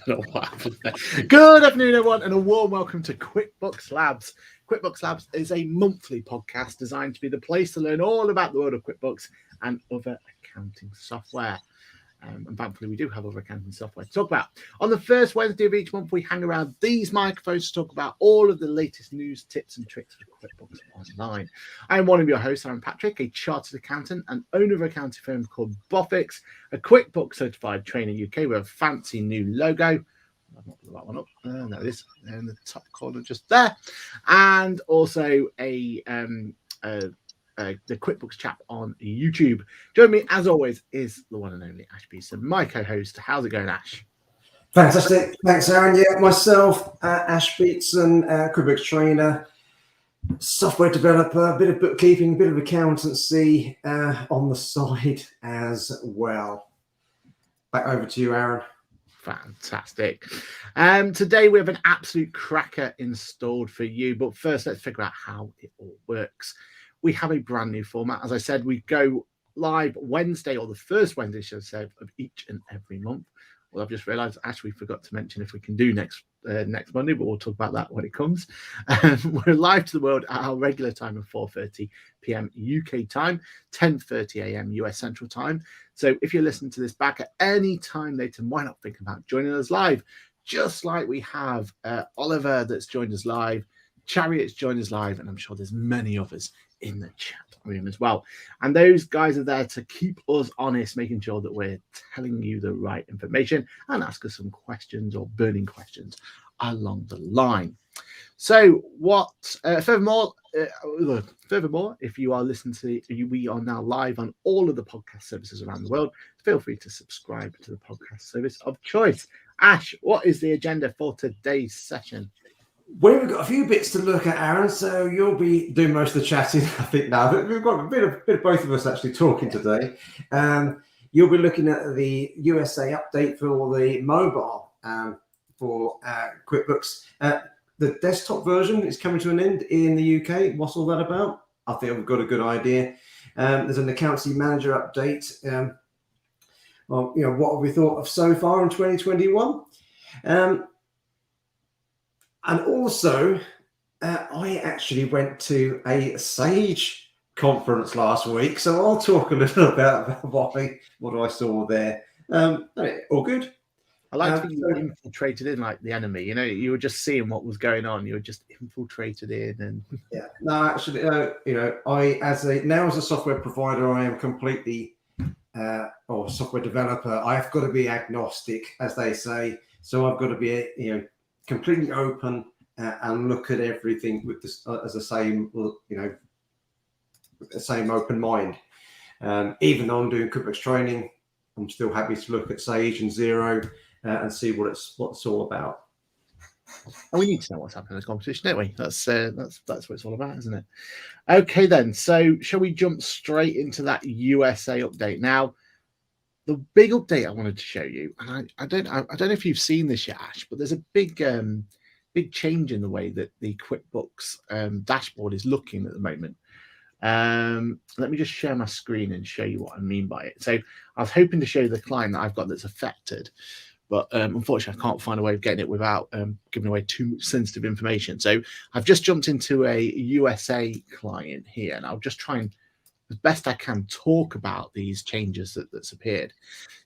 know what happened there. Good afternoon, everyone, and a warm welcome to Quickbooks Labs. Quickbooks Labs is a monthly podcast designed to be the place to learn all about the world of QuickBooks and other accounting software. And thankfully, we do have other accounting software to talk about. On the first Wednesday of each month, we hang around these microphones to talk about all of the latest news, tips, and tricks for QuickBooks Online. I'm one of your hosts, Aaron Patrick, a chartered accountant and owner of an accounting firm called Boffix, a QuickBooks certified trainer UK with a fancy new logo. I've not put that one up. There it is in the top corner, just there, and also the QuickBooks chap on YouTube. Join me, as always, is the one and only Ash Beetson, my co-host. How's it going, Ash? Fantastic. Thanks, Aaron. Yeah, myself, Ash Beetson, QuickBooks trainer, software developer, a bit of bookkeeping, a bit of accountancy on the side as well. Back over to you, Aaron. Fantastic. Today we have an absolute cracker installed for you, but first let's figure out how it all works. We have a brand new format. As I said, we go live Wednesday, or the first Wednesday, should I say, of each and every month. Well, I've just realised, actually, forgot to mention if we can do next Monday, but we'll talk about that when it comes. We're live to the world at our regular time of 4:30 p.m. UK time, 10:30 a.m. US Central Time. So if you're listening to this back at any time later, why not think about joining us live? Just like we have Oliver that's joined us live, Chariot's joined us live, and I'm sure there's many others in the chat room as well. And those guys are there to keep us honest, making sure that we're telling you the right information and ask us some questions or burning questions along the line. So furthermore, if you are listening to, we are now live on all of the podcast services around the world. Feel free to subscribe to the podcast service of choice. Ash, what is the agenda for today's session? Well, we've got a few bits to look at, Aaron, so you'll be doing most of the chatting, I think, now. But we've got a bit of both of us actually talking today. You'll be looking at the USA update for the mobile for QuickBooks. The desktop version is coming to an end in the UK. What's all that about? I think we've got a good idea. There's an accounting manager update. Well, what have we thought of so far in 2021? And also, I actually went to a Sage conference last week, so I'll talk a little about what I saw there. All good. I like to be infiltrated in like the enemy. You were just seeing what was going on. You were just infiltrated in, and yeah. No, actually, I as a software provider, I am completely or software developer. I've got to be agnostic, as they say. So I've got to be completely open and look at everything with this as the same, with the same open mind. Even though I'm doing QuickBooks training, I'm still happy to look at Sage and Xero and see what it's all about. And we need to know what's happening in this competition, don't we? That's what it's all about, isn't it? Okay, then. So shall we jump straight into that USA update now? The big update I wanted to show you, and I don't know if you've seen this yet, Ash, but there's a big change in the way that the QuickBooks dashboard is looking at the moment. Let me just share my screen and show you what I mean by it. So I was hoping to show you the client that I've got that's affected, but unfortunately I can't find a way of getting it without giving away too much sensitive information. So I've just jumped into a USA client here, and I'll just try and, as best I can, talk about these changes that's appeared.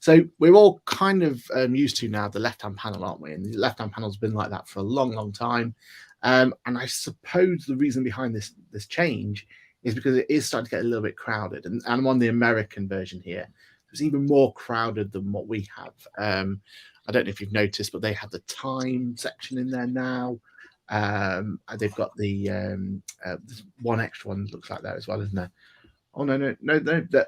So we're all kind of used to now the left-hand panel, aren't we? And the left-hand panel's been like that for a long, long time. And I suppose the reason behind this change is because it is starting to get a little bit crowded. And I'm on the American version here. It's even more crowded than what we have. I don't know if you've noticed, but they have the time section in there now. They've got the one extra one looks like that as well, isn't there? Oh, no,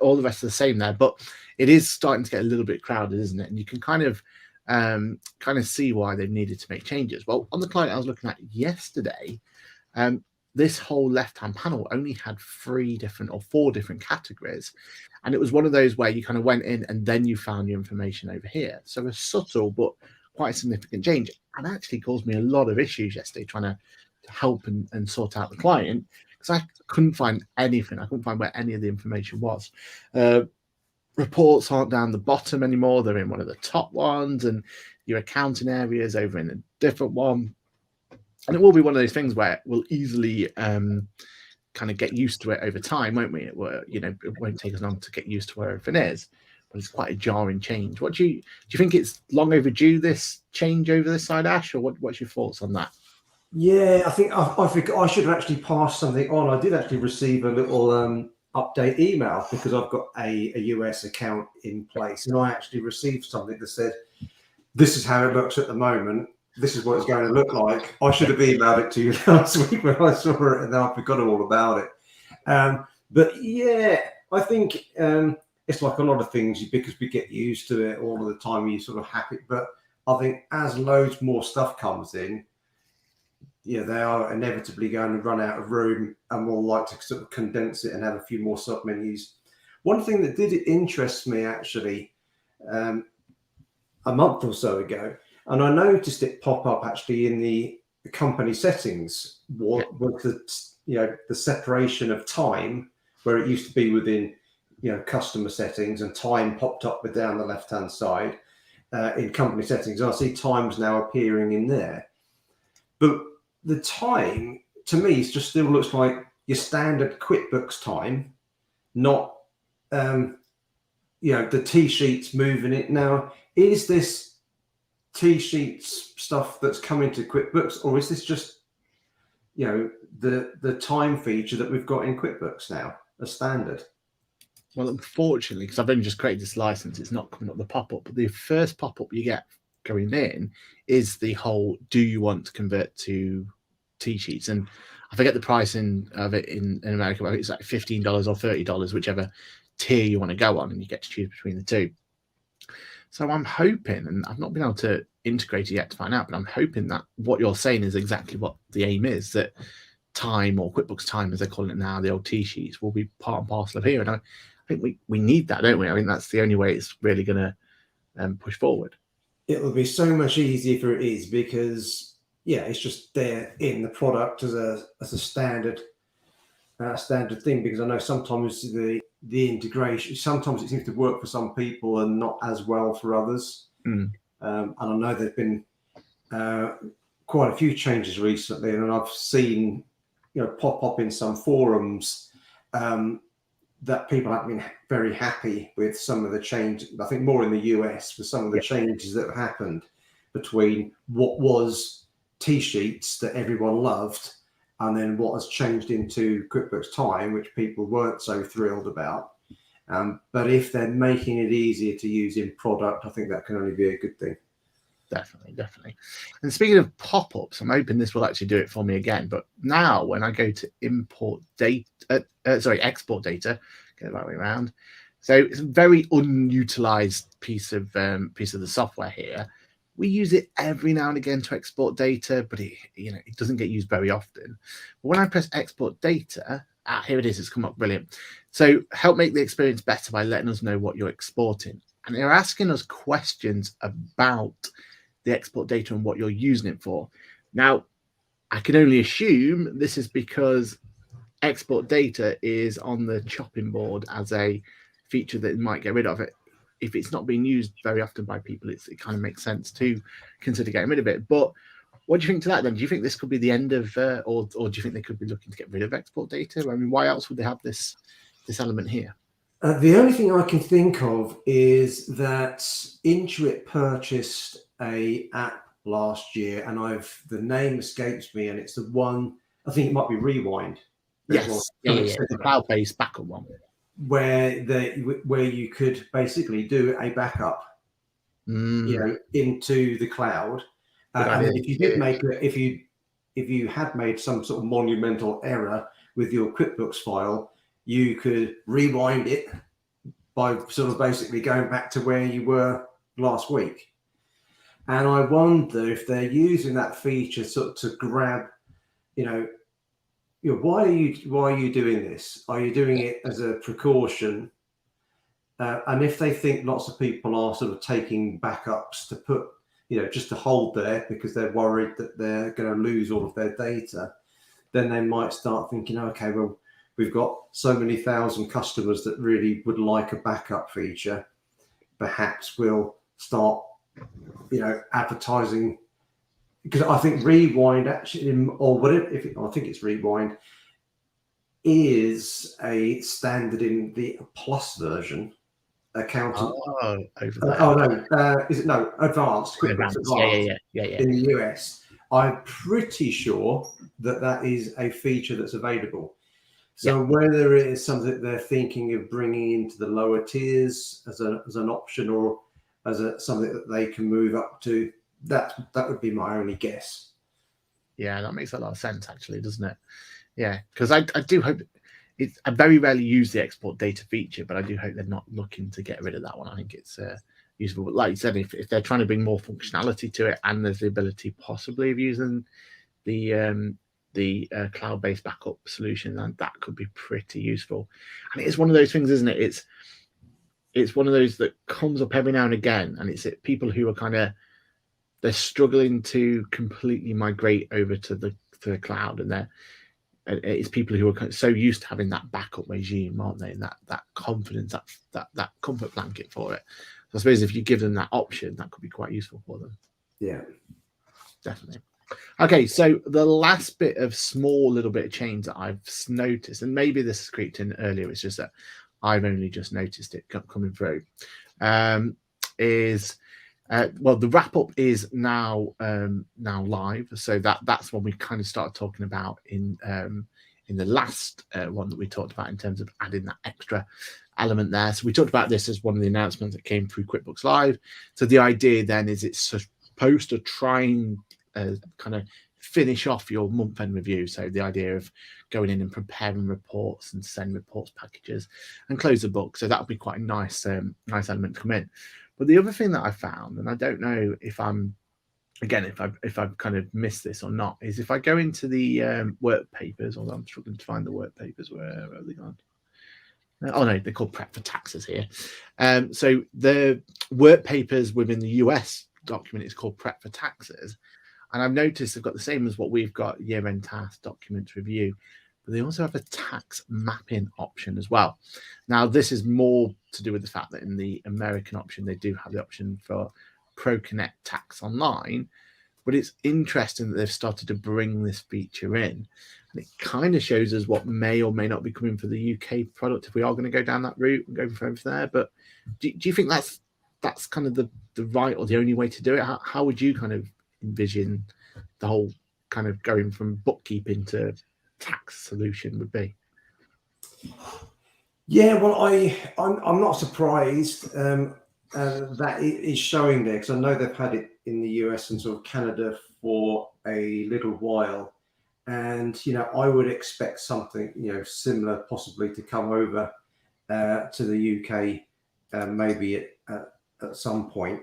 all the rest are the same there, but it is starting to get a little bit crowded, isn't it? And you can kind of see why they've needed to make changes. Well, on the client I was looking at yesterday, this whole left-hand panel only had 4 different categories. And it was one of those where you kind of went in and then you found your information over here. So a subtle but quite a significant change, and actually caused me a lot of issues yesterday trying to help and sort out the client, because I couldn't find anything. I couldn't find where any of the information was. Reports aren't down the bottom anymore. They're in one of the top ones. And, your accounting areas over in a different one. And it will be one of those things where we'll easily kind of get used to it over time, won't we? It won't take us long to get used to where everything is, but it's quite a jarring change. Do you think it's long overdue, this change over this side, Ash, or what's your thoughts on that? Yeah, I think I should have actually passed something on. I did actually receive a little update email because I've got a US account in place, and I actually received something that said, "This is how it looks at the moment. This is what it's going to look like." I should have emailed it to you last week when I saw it, and then I forgot all about it. But yeah, I think it's like a lot of things, because we get used to it all of the time. You sort of happy, but I think as loads more stuff comes in, yeah, they are inevitably going to run out of room, and we'll like to sort of condense it and have a few more sub menus. One thing that did interest me actually a month or so ago, and I noticed it pop up actually in the company settings, was the separation of time, where it used to be within customer settings, and time popped up down the left hand side in company settings. I see times now appearing in there, but the time to me just still looks like your standard QuickBooks time, not the T-sheets moving it. Now, is this T-sheets stuff that's coming to QuickBooks, or is this just the time feature that we've got in QuickBooks now as standard? Well, unfortunately, because I've only just created this license, it's not coming up the pop-up. But the first pop-up you get going in is the whole, do you want to convert to T-sheets? And I forget the pricing of it in America, but it's like $15 or $30, whichever tier you want to go on, and you get to choose between the two. So I'm hoping, and I've not been able to integrate it yet to find out, but I'm hoping that what you're saying is exactly what the aim is, that time, or QuickBooks Time as they're calling it now, the old T-sheets, will be part and parcel of here. And I think we need that, don't we? I think that's the only way it's really going to push forward. It will be so much easier if it is, because it's just there in the product as a standard thing. Because I know sometimes the integration, sometimes it seems to work for some people and not as well for others. And I know there've been quite a few changes recently, and I've seen pop up in some forums that people have been very happy with some of the change. I think more in the US, with some of the changes that have happened between what was T-sheets that everyone loved, and then what has changed into QuickBooks Time, which people weren't so thrilled about. But if they're making it easier to use in product, I think that can only be a good thing. Definitely. And speaking of pop-ups, I'm hoping this will actually do it for me again. But now when I go to export data, get it that way around. So it's a very unutilized piece of the software here. We use it every now and again to export data, but it doesn't get used very often. But when I press export data, here it is. It's come up brilliant. So help make the experience better by letting us know what you're exporting. And they're asking us questions about the export data and what you're using it for. Now, I can only assume this is because export data is on the chopping board as a feature that might get rid of it. If it's not being used very often by people, it kind of makes sense to consider getting rid of it. But what do you think to that then? Do you think this could be the end of, or do you think they could be looking to get rid of export data? I mean, why else would they have this element here? The only thing I can think of is that Intuit purchased a app last year, and the name escapes me, and it's the one, I think it might be Rewind. Yes, the cloud-based backup one, where you could basically do a backup, into the cloud. And then if you did if you had made some sort of monumental error with your QuickBooks file, you could rewind it by sort of basically going back to where you were last week. And I wonder if they're using that feature sort of to grab, why are you doing this? Are you doing it as a precaution? And if they think lots of people are sort of taking backups to put, just to hold there because they're worried that they're going to lose all of their data, then they might start thinking, okay, well, we've got so many thousand customers that really would like a backup feature. Perhaps we'll start advertising, because I think Rewind actually, or whatever, I think it's Rewind, is a standard in the Plus version. Accountant. Oh, over there. Oh no, is it no Advanced? QuickBooks Advanced. Yeah. In the US, I'm pretty sure that is a feature that's available. So whether it is something that they're thinking of bringing into the lower tiers as an option, or as something that they can move up to, that would be my only guess. Yeah, that makes a lot of sense, actually, doesn't it? Yeah, because I do hope I very rarely use the export data feature, but I do hope they're not looking to get rid of that one. I think it's useful. But like you said, if they're trying to bring more functionality to it, and there's the ability possibly of using the cloud-based backup solution, then that could be pretty useful. And it's one of those things, isn't it? It's one of those that comes up every now and again, and it's people who are they're struggling to completely migrate over to the cloud, and it's people who are so used to having that backup regime, aren't they? And that confidence, that comfort blanket for it. So I suppose if you give them that option, that could be quite useful for them. Yeah, definitely. Okay, so the last bit of small little bit of change that I've noticed, and maybe this has creeped in earlier, it's just that I've only just noticed it coming through, is the wrap up is now live. So that's when we kind of started talking about in the last one that we talked about in terms of adding that extra element there. So we talked about this as one of the announcements that came through QuickBooks Live. So the idea then is it's supposed to try and kind of finish off your month-end review. So the idea of going in and preparing reports and send reports packages and close the book. So that would be quite a nice element to come in. But the other thing that I found, and I don't know if I've kind of missed this or not, is if I go into the work papers, although I'm struggling to find the work papers, where are they gone? Oh no, they're called Prep for Taxes here. So the work papers within the US document is called Prep for Taxes. And I've noticed they've got the same as what we've got, year-end task documents review, but they also have a tax mapping option as well. Now, this is more to do with the fact that in the American option, they do have the option for ProConnect Tax Online, but it's interesting that they've started to bring this feature in. And it kind of shows us what may or may not be coming for the UK product if we are going to go down that route and go from there. But do you think that's kind of the right or the only way to do it? How would you kind of envision the whole kind of going from bookkeeping to tax solution would be? Yeah, well, I'm not surprised that it is showing there, because I know they've had it in the US and sort of Canada for a little while, and I would expect something similar possibly to come over to the UK maybe at some point.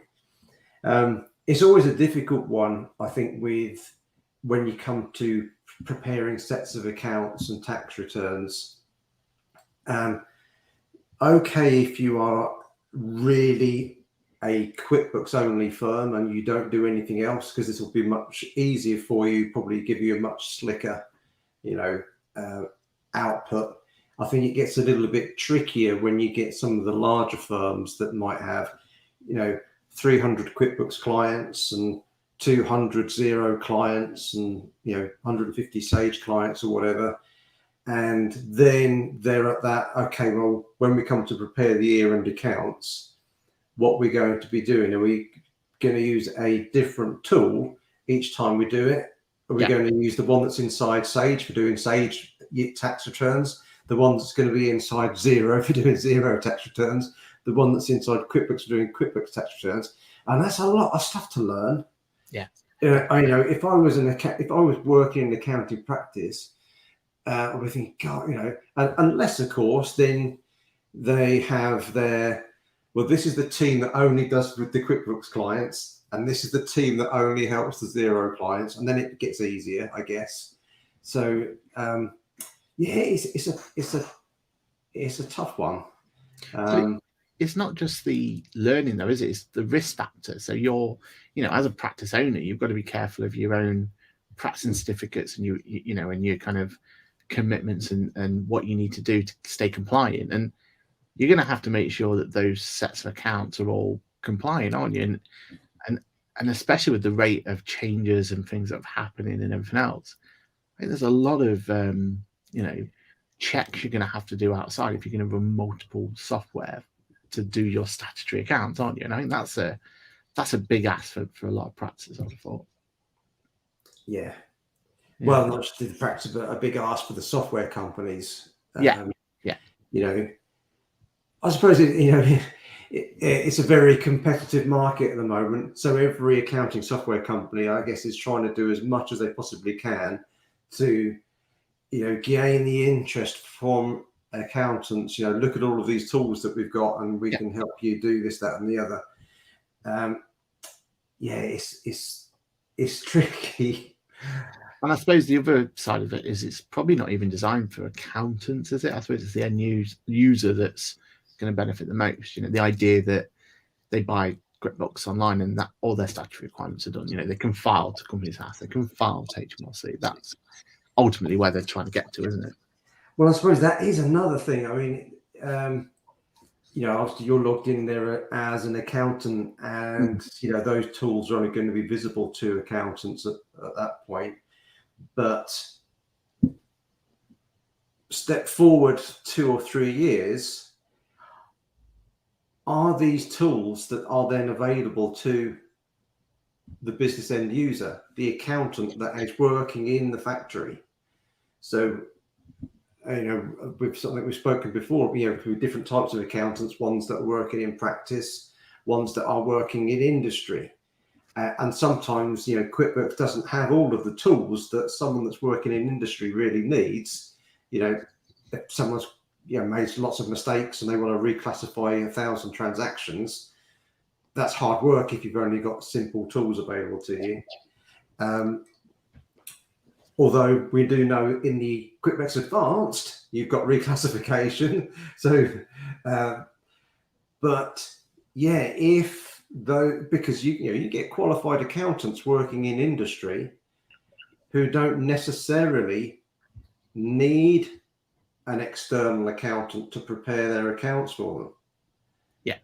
It's always a difficult one, I think, when you come to preparing sets of accounts and tax returns. Okay, if you are really a QuickBooks only firm and you don't do anything else, because this will be much easier for you, probably give you a much slicker, output. I think it gets a little bit trickier when you get some of the larger firms that might have, 300 QuickBooks clients and 200 Xero clients and 150 Sage clients or whatever. And then they're at that, okay, well, when we come to prepare the year-end accounts, what we're going to be doing, are we going to use a different tool each time we do it? Are we going to use the one that's inside Sage for doing Sage tax returns, the one that's going to be inside Xero for doing Xero tax returns, the one that's inside QuickBooks for doing QuickBooks tax returns? And that's a lot of stuff to learn. Yeah. If I was working in accounting practice, I would think, God, unless of course then they have this is the team that only does with the QuickBooks clients, and this is the team that only helps the Xero clients, and then it gets easier, I guess. So it's a tough one. It's not just the learning though, is it? It's the risk factor. So you're, as a practice owner, you've got to be careful of your own practicing certificates and and your kind of commitments and what you need to do to stay compliant. And you're going to have to make sure that those sets of accounts are all compliant, aren't you? And and especially with the rate of changes and things that are happening and everything else, I think there's a lot of checks you're going to have to do outside if you're going to run multiple software to do your statutory accounts, aren't you? And I think that's a big ask for a lot of practices, I would have thought. Yeah. Well, not just the practice, but a big ask for the software companies. Yeah. I suppose it's a very competitive market at the moment. So every accounting software company, I guess, is trying to do as much as they possibly can to, gain the interest from accountants. Look at all of these tools that we've got, and we can help you do this, that, and the other. It's tricky. And I suppose the other side of it is it's probably not even designed for accountants, is it? I suppose it's the end user that's going to benefit the most. The idea that they buy Quickbooks online and that all their statutory requirements are done. They can file to Companies House, they can file to HMRC. That's ultimately where they're trying to get to, isn't it? Well, I suppose that is another thing. I mean, obviously you're logged in there as an accountant, and those tools are only going to be visible to accountants at that point. But step forward 2 or 3 years, are these tools that are then available to the business end user, the accountant that is working in the factory? So, with something we've spoken before, through different types of accountants, ones that are working in practice, ones that are working in industry. And sometimes, QuickBooks doesn't have all of the tools that someone that's working in industry really needs. If someone's made lots of mistakes and they want to reclassify 1,000 transactions, that's hard work if you've only got simple tools available to you. Although we do know in the QuickBooks Advanced, you've got reclassification. So, because you get qualified accountants working in industry who don't necessarily need an external accountant to prepare their accounts for them. Yeah.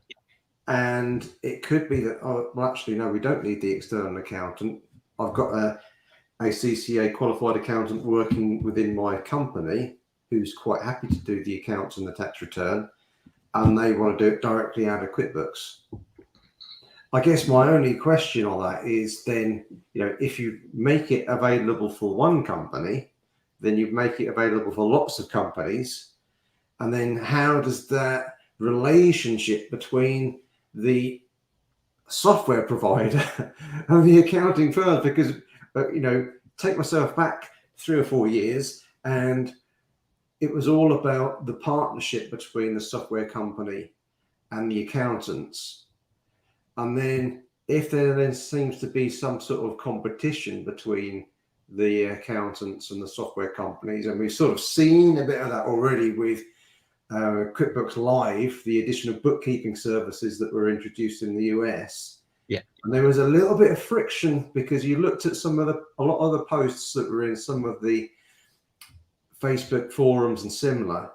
And it could be that, actually, no, we don't need the external accountant. I've got a CCA qualified accountant working within my company who's quite happy to do the accounts and the tax return, and they want to do it directly out of QuickBooks. I guess my only question on that is then, if you make it available for one company, then you make it available for lots of companies. And then how does that relationship between the software provider and the accounting firm? Because, take myself back 3 or 4 years, and it was all about the partnership between the software company and the accountants. And then if there then seems to be some sort of competition between the accountants and the software companies, and we've sort of seen a bit of that already with QuickBooks Live, the additional bookkeeping services that were introduced in the US. Yeah. And there was a little bit of friction because you looked at a lot of the posts that were in some of the Facebook forums and similar,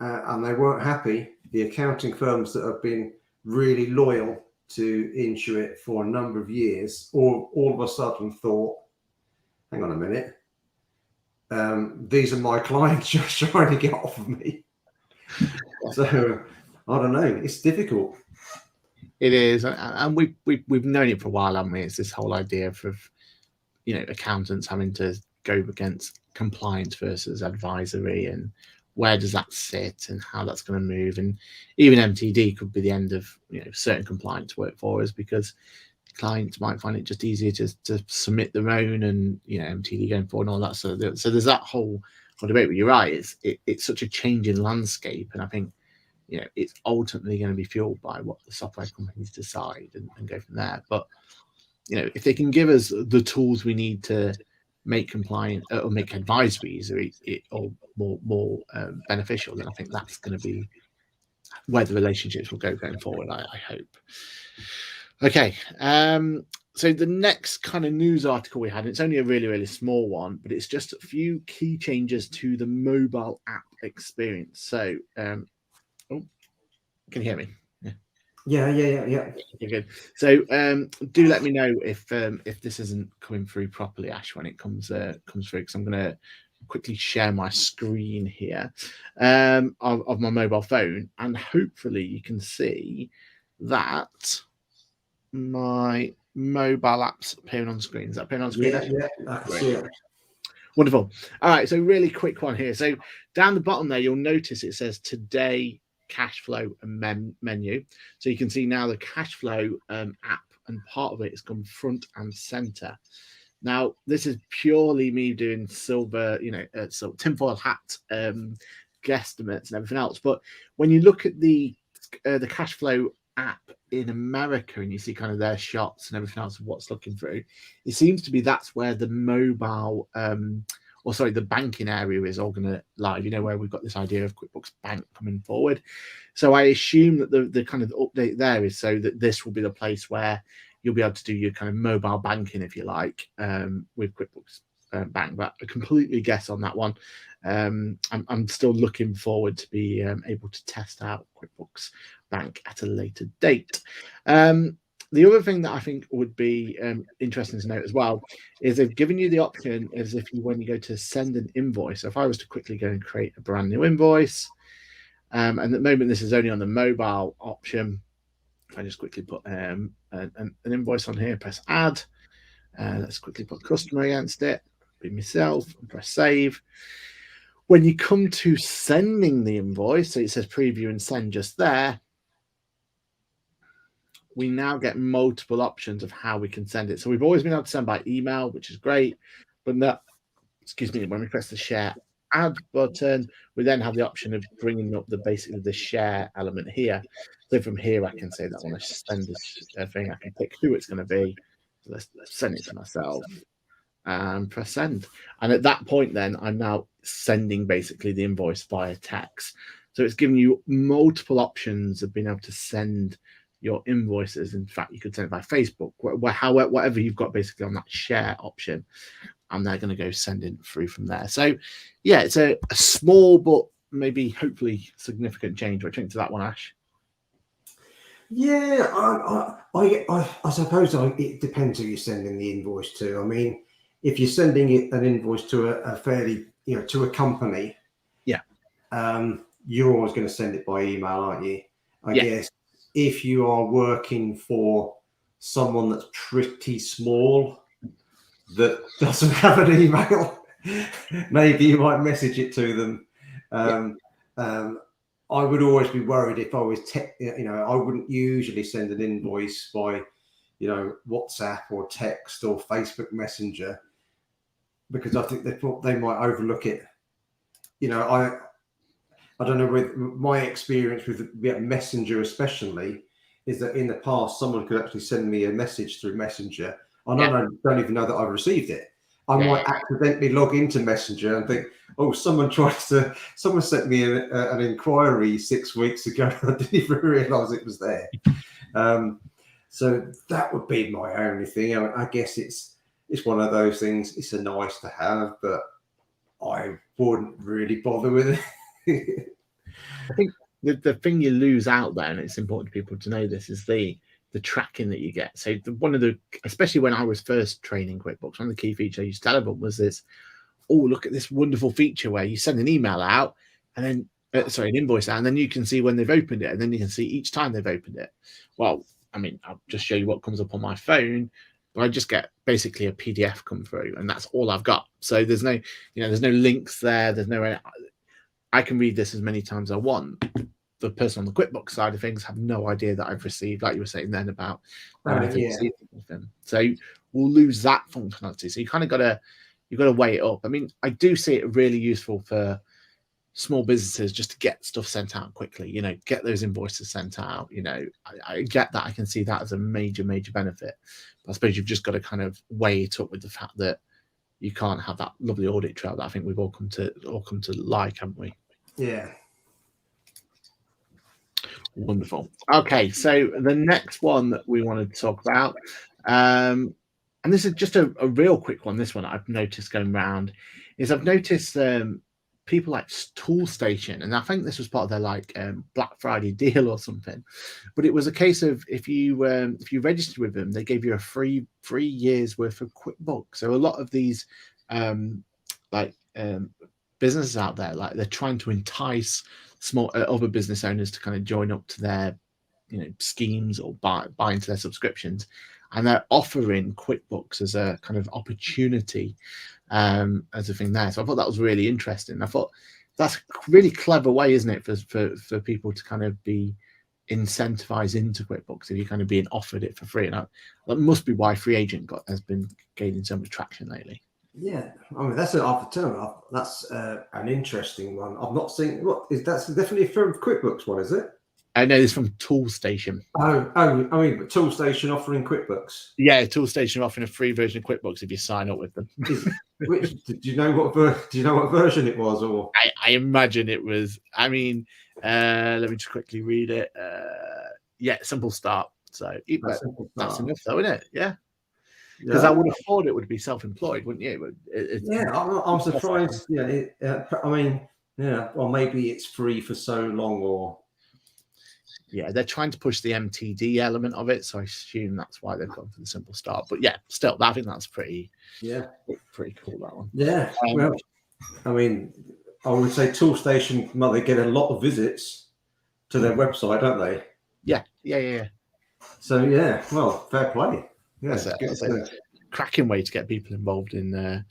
and they weren't happy. The accounting firms that have been really loyal to Intuit for a number of years, or all of a sudden thought, hang on a minute, these are my clients just trying to get off of me. So I don't know, it's difficult. It is, and we've known it for a while, haven't we? It's this whole idea of accountants having to go against compliance versus advisory, and where does that sit and how that's going to move. And even MTD could be the end of certain compliance work for us, because clients might find it just easier to submit their own, and MTD going forward and all that. So there's that whole debate. But you're right, it's such a changing landscape, and I think it's ultimately going to be fueled by what the software companies decide and go from there. But if they can give us the tools we need to make compliant or make advisories or more beneficial, then I think that's going to be where the relationships will go going forward, I hope. Okay, so the next kind of news article we had, it's only a really, really small one, but it's just a few key changes to the mobile app experience. So, can you hear me? Yeah. Yeah. Okay, good. So do let me know if this isn't coming through properly, Ash, when it comes through, because I'm going to quickly share my screen here of my mobile phone, and hopefully you can see that my mobile apps appearing on screen. Is that appearing on screen, Ash? Yeah, I can see it. Wonderful. All right, so really quick one here. So down the bottom there, you'll notice it says today cash flow and menu. So you can see now the cash flow app, and part of it has come front and center. Now, this is purely me doing silver, so tinfoil hat guesstimates and everything else. But when you look at the cash flow app in America and you see kind of their shots and everything else of what's looking through, it seems to be that's where the mobile the banking area is all going to live, where we've got this idea of QuickBooks Bank coming forward. So I assume that the kind of update there is so that this will be the place where you'll be able to do your kind of mobile banking, if you like, with QuickBooks Bank. But I completely guess on that one. I'm still looking forward to be able to test out QuickBooks Bank at a later date. The other thing that I think would be interesting to note as well is they've given you the option as if when you go to send an invoice. So if I was to quickly go and create a brand new invoice, and at the moment this is only on the mobile option. If I just quickly put an invoice on here, press add. Let's quickly put customer against it, be myself, and press save. When you come to sending the invoice, so it says preview and send just there, we now get multiple options of how we can send it. So we've always been able to send by email, which is great. But when we press the share add button, we then have the option of bringing up basically the share element here. So from here, I can say that I want to send this thing. I can pick who it's going to be. So let's send it to myself and press send. And at that point, then I'm now sending basically the invoice via text. So it's giving you multiple options of being able to send your invoices. In fact, you could send it by Facebook, whatever you've got basically on that share option, and they're going to go sending through from there. So yeah, it's a small but maybe hopefully significant change. What do you think to that one, Ash? Yeah, I suppose it depends who you're sending the invoice to. I mean, if you're sending an invoice to a fairly, to a company, yeah, you're always going to send it by email, aren't you? I guess if you are working for someone that's pretty small that doesn't have an email, maybe you might message it to them. I would always be worried if I was, I wouldn't usually send an invoice by, WhatsApp or text or Facebook Messenger, because I think they might overlook it. I don't know, with my experience with Messenger especially, is that in the past someone could actually send me a message through Messenger and I don't even know that I've received it. I might accidentally log into Messenger and think, oh, someone sent me an inquiry 6 weeks ago. I didn't even realise it was there. So that would be my only thing. I guess it's one of those things. It's a nice to have, but I wouldn't really bother with it. I think the thing you lose out there, and it's important for people to know this, is the tracking that you get. So especially when I was first training QuickBooks, one of the key features I used to tell everyone was this, oh, look at this wonderful feature where you send an email out and then, an invoice out, and then you can see when they've opened it, and then you can see each time they've opened it. Well, I mean, I'll just show you what comes up on my phone, but I just get basically a PDF come through, and that's all I've got. So there's no, there's no links there. There's no, I can read this as many times as I want. The person on the QuickBooks side of things have no idea that I've received, like you were saying then about received anything. So we'll lose that functionality. So you kind of you've got to weigh it up. I mean, I do see it really useful for small businesses just to get stuff sent out quickly, get those invoices sent out. I get that. I can see that as a major benefit. But I suppose you've just got to kind of weigh it up with the fact that you can't have that lovely audit trail that I think we've all come to like, haven't we? Yeah. Wonderful. Okay, so the next one that we wanted to talk about, and this is just a real quick one. This one I've noticed going around is I've noticed people like Toolstation, and I think this was part of their like Black Friday deal or something. But it was a case of if you registered with them, they gave you a free 3 years worth of QuickBooks. So a lot of these businesses out there, like they're trying to entice small other business owners to kind of join up to their schemes or buy into their subscriptions, and they're offering QuickBooks as a kind of opportunity as a thing there. So I thought that was really interesting. I thought that's a really clever way, isn't it, for people to kind of be incentivized into QuickBooks if you're kind of being offered it for free. And that must be why Free Agent has been gaining so much traction lately. Yeah, I mean that's that's an interesting one. I've not seen that's definitely from QuickBooks one, is it? I know this from Toolstation. Oh, I mean, but Toolstation offering QuickBooks. Yeah, Toolstation offering a free version of QuickBooks if you sign up with them. Do you know what version it was, or I imagine it was. I mean, let me just quickly read it. Yeah, simple start. So that's enough, though, isn't it? Yeah. Because I would have thought it would be self-employed, wouldn't you? I'm surprised. Yeah, I mean, yeah, or maybe it's free for so long, or yeah, they're trying to push the MTD element of it, so I assume that's why they've gone for the simple start. But yeah, still, I think that's pretty cool, that one. Yeah, well, I mean, I would say Toolstation, they get a lot of visits to their website, don't they? Yeah. So yeah, well, fair play. Yeah, that's a cracking way to get people involved in the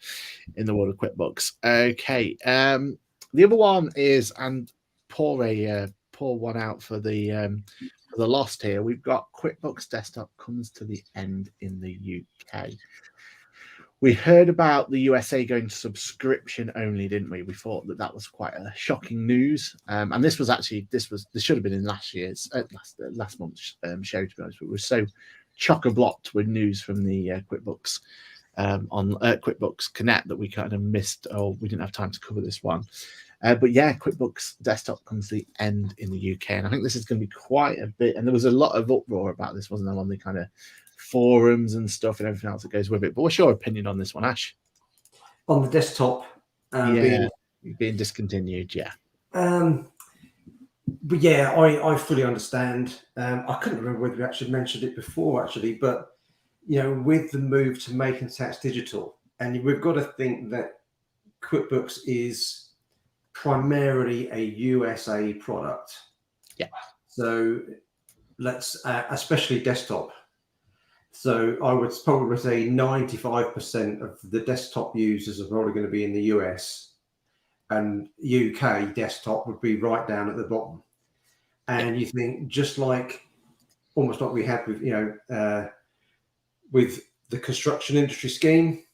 world of QuickBooks. Okay, the other one is, and pour one out for the lost here. We've got QuickBooks Desktop comes to the end in the UK. We heard about the USA going to subscription only, didn't we? We thought that was quite a shocking news, and this should have been in last month's show, to be honest. But we're so chock-a-blocked with news from the QuickBooks on QuickBooks Connect that we kind of missed, or we didn't have time to cover this one. But yeah, QuickBooks Desktop comes to the end in the UK, and I think this is going to be quite a bit. And there was a lot of uproar about this, wasn't there, on the kind of forums and stuff and everything else that goes with it. But what's your opinion on this one, Ash? On the desktop, being discontinued, yeah. But yeah, I fully understand. I couldn't remember whether we actually mentioned it before, but with the move to Making Tax Digital, and we've got to think that QuickBooks is primarily a USA product. Yeah. So let's, especially desktop. So I would probably say 95% of the desktop users are probably going to be in the US, and UK desktop would be right down at the bottom. And you think, just almost like we had with the construction industry scheme,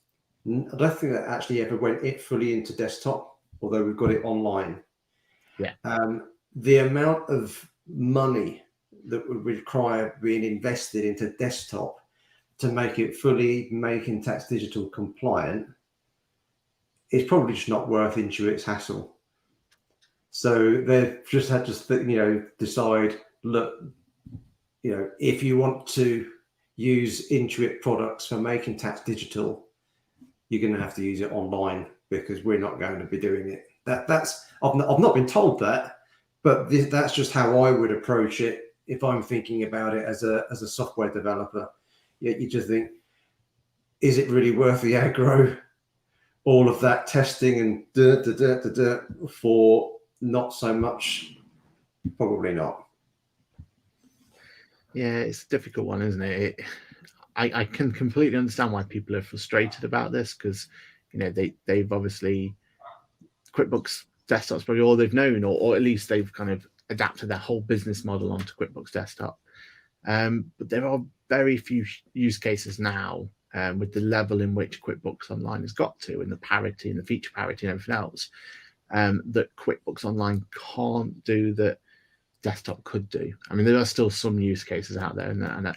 I don't think that actually ever went fully into desktop, although we've got it online. Yeah. The amount of money that would require being invested into desktop to make it fully Making Tax Digital compliant is probably just not worth Intuit's hassle. So they've just had to, decide, look, if you want to use Intuit products for Making Tax Digital, you're going to have to use it online, because we're not going to be doing it. I've not been told that, but that's just how I would approach it if I'm thinking about it as a software developer. You just think, is it really worth the aggro, all of that testing and for not so much? Probably not. Yeah, it's a difficult one, isn't it? I can completely understand why people are frustrated about this, because they've obviously, QuickBooks Desktop's probably all they've known, or at least they've kind of adapted their whole business model onto QuickBooks Desktop. But there are very few use cases now with the level in which QuickBooks Online has got to, and the parity and the feature parity and everything else, that QuickBooks Online can't do that desktop could do. I mean, there are still some use cases out there, and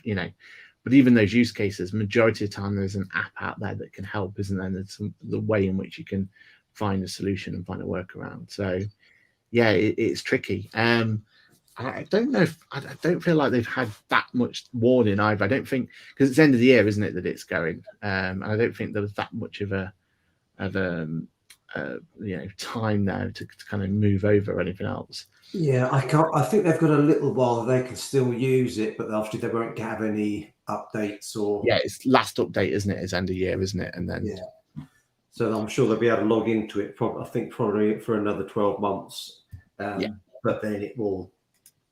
but even those use cases, majority of the time, there's an app out there that can help, isn't there? And there's the way in which you can find a solution and find a workaround. So, yeah, it's tricky. I don't know. I don't feel like they've had that much warning either. I don't think, because it's the end of the year, isn't it, that it's going? And I don't think there was that much of a time now to kind of move over or anything else. Yeah, I can't. I think they've got a little while they can still use it, but obviously they won't have any updates or. Yeah, it's last update, isn't it? It's end of year, isn't it? And then So I'm sure they'll be able to log into it. Probably for another 12 months. But then it will,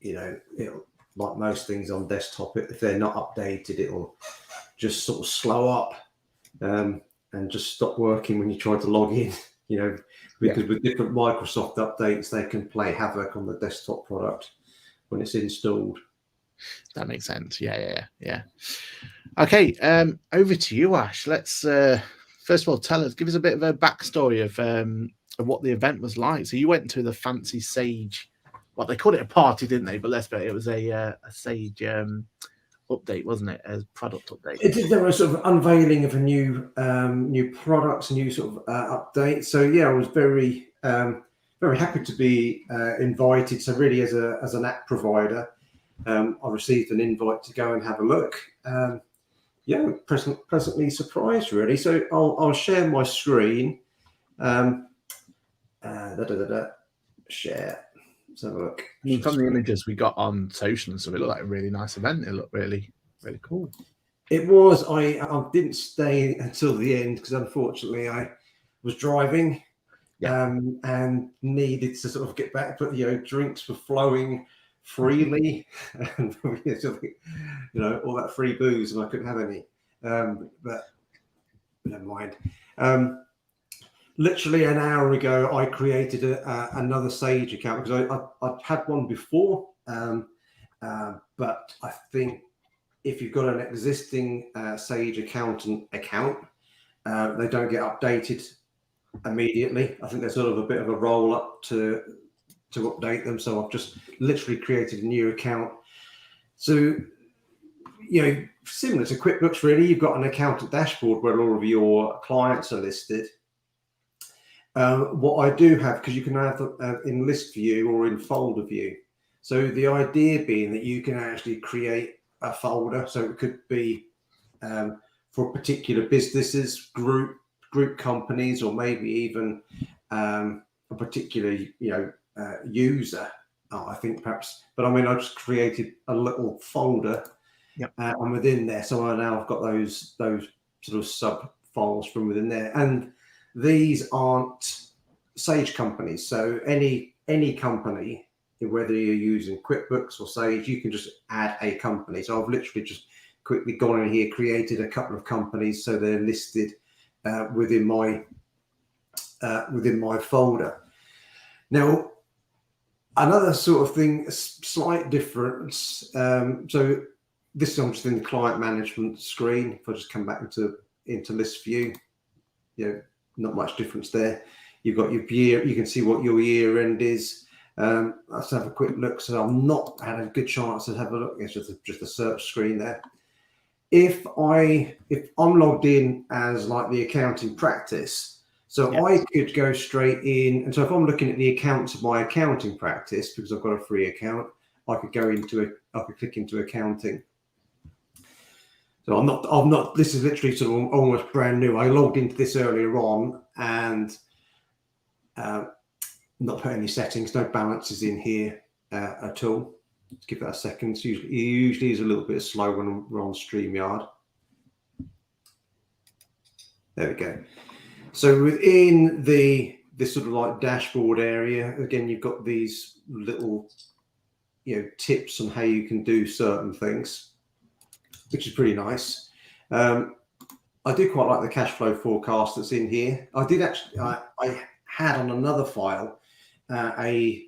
it'll, like most things on desktop, if they're not updated, it'll just sort of slow up and just stop working when you try to log in. Because with different Microsoft updates, they can play havoc on the desktop product when it's installed. That makes sense. Yeah. Okay, over to you, Ash. Let's first of all give us a bit of a backstory of what the event was like. So you went to the fancy Sage. Well, they called it a party, didn't they? But it was a Sage update, wasn't it? A product update. There was sort of unveiling of a new products, a new sort of update. So I was very happy to be invited. So really, as an app provider, I received an invite to go and have a look. Pleasantly surprised, really. So I'll share my screen. Share. Let's have a look. From the images we got on social and stuff, it looked like a really nice event. It looked really, really cool. It was. I didn't stay until the end because unfortunately I was driving and needed to sort of get back, but drinks were flowing freely and all that free booze, and I couldn't have any. But never mind. Literally an hour ago, I created another Sage account because I'd had one before, but I think if you've got an existing Sage account, they don't get updated immediately. I think there's sort of a bit of a roll up to update them. So I've just literally created a new account. So, similar to QuickBooks, really, you've got an accountant dashboard where all of your clients are listed. What I do have, because you can have in list view or in folder view. So the idea being that you can actually create a folder. So it could be for particular businesses, group companies, or maybe even a particular, user. I think perhaps, but I mean, I just created a little folder and within there. So I now have got those sort of sub files from within there. And these aren't Sage companies. So any company, whether you're using QuickBooks or Sage, you can just add a company. So I've literally just quickly gone in here, created a couple of companies, so they're listed within my folder. Now, another sort of thing, a slight difference. So this is just in the client management screen. If I just come back into list view, not much difference there. You've got your year. You can see what your year end is. Let's have a quick look. So I've not had a good chance to have a look. It's just a search screen there. If I'm logged in as like the accounting practice, so I could go straight in. And so if I'm looking at the accounts of my accounting practice, because I've got a free account, I could click into accounting. So I'm not, this is literally sort of almost brand new. I logged into this earlier on and not put any settings, no balances in here at all. Let's give that a second. It usually is a little bit slow when we're on StreamYard. There we go. So within this sort of like dashboard area, again, you've got these little, tips on how you can do certain things, which is pretty nice. I do quite like the cash flow forecast that's in here. I did actually, I had on another file a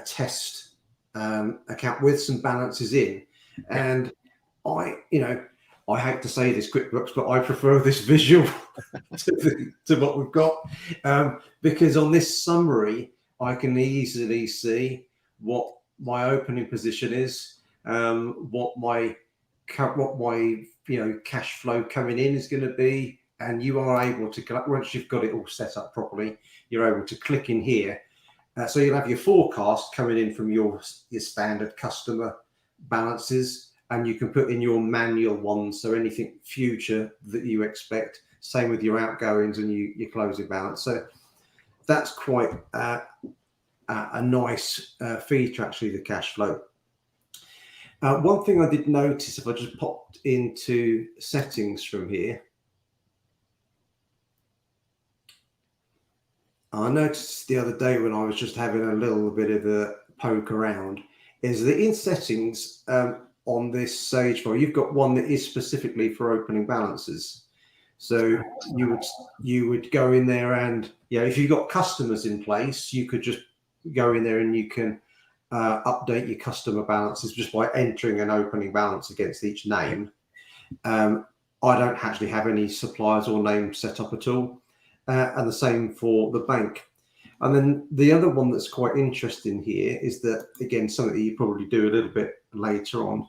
test account with some balances in, and I hate to say this, QuickBooks, but I prefer this visual to what we've got, because on this summary I can easily see what my opening position is, what my cash flow coming in is going to be, and you are able to, once you've got it all set up properly, you're able to click in here. So you'll have your forecast coming in from your standard customer balances, and you can put in your manual ones, so anything future that you expect. Same with your outgoings and your closing balance. So that's quite a nice feature, actually, the cash flow. One thing I did notice, if I just popped into settings from here, I noticed the other day when I was just having a little bit of a poke around, is that in settings on this Sage file, you've got one that is specifically for opening balances. So you would go in there and, if you've got customers in place, you could just go in there and you can update your customer balances just by entering an opening balance against each name. I don't actually have any suppliers or names set up at all. And the same for the bank. And then the other one that's quite interesting here is that, again, something that you probably do a little bit later on,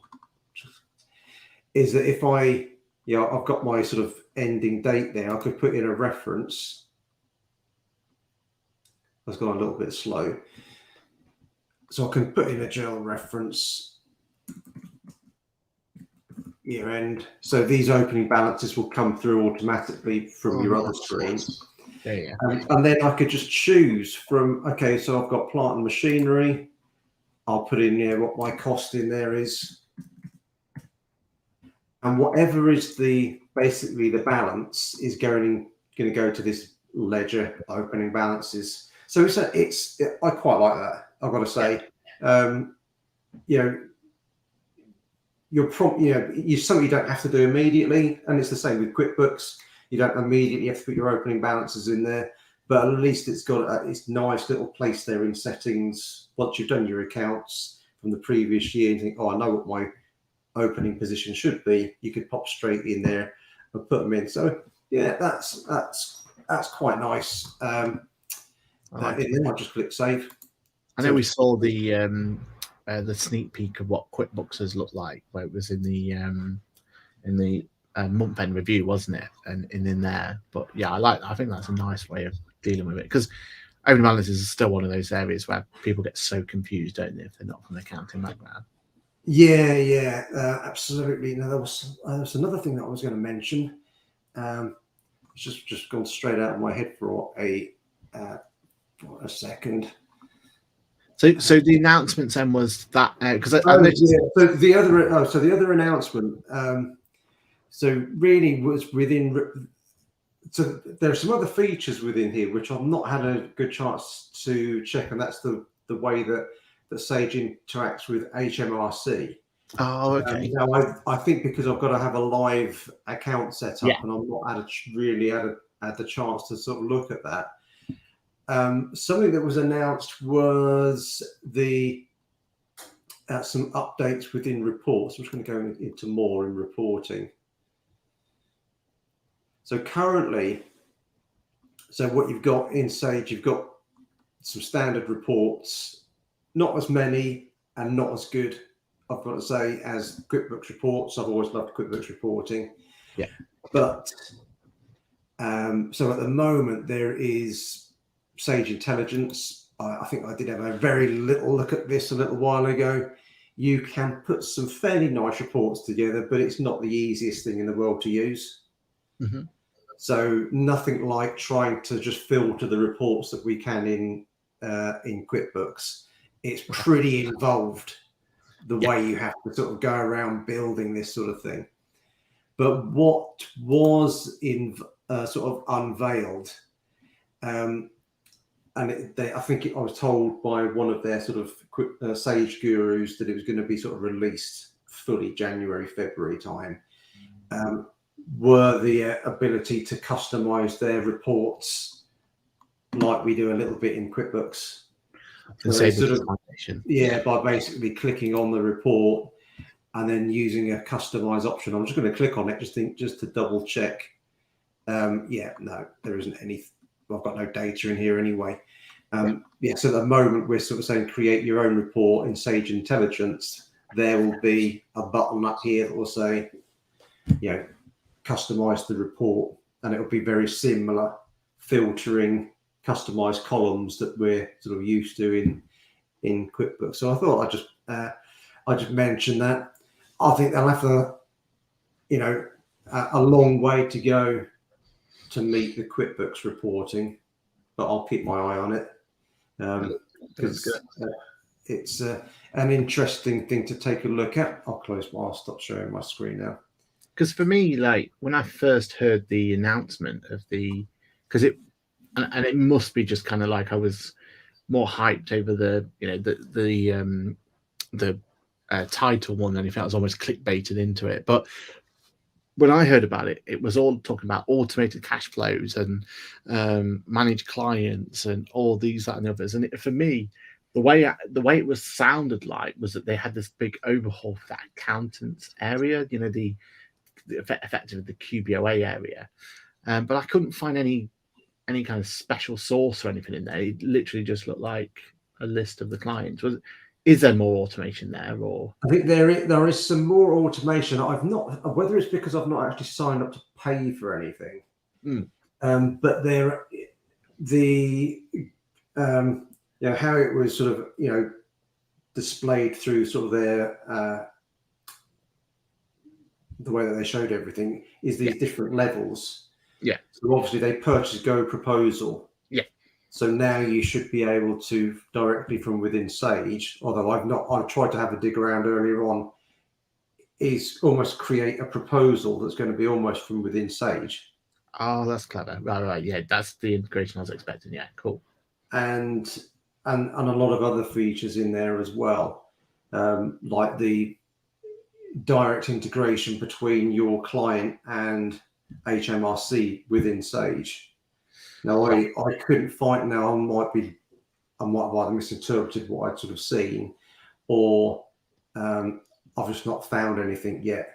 is that if I've got my sort of ending date there, I could put in a reference. That's gone a little bit slow. So I can put in a journal reference year end. So these opening balances will come through automatically from your other screen. Yeah. And then I could just choose from, okay, so I've got plant and machinery. I'll put in what my cost in there is. And whatever is basically the balance is going to go to this ledger opening balances. So I quite like that, I've got to say. You're something you don't have to do immediately, and it's the same with QuickBooks. You don't immediately have to put your opening balances in there, but at least it's got its nice little place there in settings. Once you've done your accounts from the previous year, and think, I know what my opening position should be. You could pop straight in there and put them in. So yeah, that's quite nice. Then I'll just click save. I know we saw the sneak peek of what QuickBooks has looked like, where it was in the month-end review, wasn't it? And in there, but yeah, I think that's a nice way of dealing with it, because opening balances is still one of those areas where people get so confused, don't they, if they're not from an accounting background. Yeah, absolutely. Now there was another thing that I was going to mention. It's just gone straight out of my head for a second. So the announcement then was that because So the other announcement. So really was within. So there are some other features within here which I've not had a good chance to check, and that's the way that Sage interacts with HMRC. Oh, okay. Now I think because I've got to have a live account set up, and I've not really had the chance to sort of look at that. Something that was announced was some updates within reports. I'm just going to go into more in reporting. So currently, what you've got in Sage, you've got some standard reports, not as many and not as good, I've got to say, as QuickBooks reports. I've always loved QuickBooks reporting. Yeah. But so at the moment there is Sage Intelligence. I think I did have a very little look at this a little while ago. You can put some fairly nice reports together, but it's not the easiest thing in the world to use. Mm-hmm. So nothing like trying to just filter the reports that we can in QuickBooks. It's pretty involved, the way you have to sort of go around building this sort of thing. But what was sort of unveiled, I think I was told by one of their sort of Sage gurus that it was going to be sort of released fully January, February time, were the ability to customize their reports like we do a little bit in QuickBooks. By basically clicking on the report and then using a customize option. I'm just going to click on it just to double check. No, there isn't any. I've got no data in here anyway. So at the moment we're sort of saying create your own report in Sage Intelligence. There will be a button up here that will say, customize the report, and it will be very similar, filtering customized columns that we're sort of used to in QuickBooks. So I thought I just mention that. I think they'll have a long way to go to meet the QuickBooks reporting. but I'll keep my eye on it because it's an interesting thing to take a look at. I'll stop sharing my screen now. Because for me, like when I first heard the announcement of because it must be just kind of like I was more hyped over the title more than anything. I was almost clickbaited into it. But when I heard about it, it was all talking about automated cash flows and managed clients and all these, that, and the others. And for me, the way it was sounded like was that they had this big overhaul for that accountants area, the effectively the QBOA area. But I couldn't find any kind of special source or anything in there. It literally just looked like a list of the clients. Is there more automation there, or? I think there is some more automation. I've not, whether it's because I've not actually signed up to pay for anything, but how it was sort of displayed through sort of their the way that they showed everything is these different levels. Yeah. So obviously they purchased Go Proposal. Yeah. So now you should be able to directly from within Sage, although I've tried to have a dig around earlier on, is almost create a proposal that's going to be almost from within Sage. Oh, that's clever. Right. Yeah, that's the integration I was expecting. Yeah, cool. And a lot of other features in there as well, like the direct integration between your client and HMRC within Sage. Now, I couldn't find. Now, I might have either misinterpreted what I'd sort of seen, or I've just not found anything yet.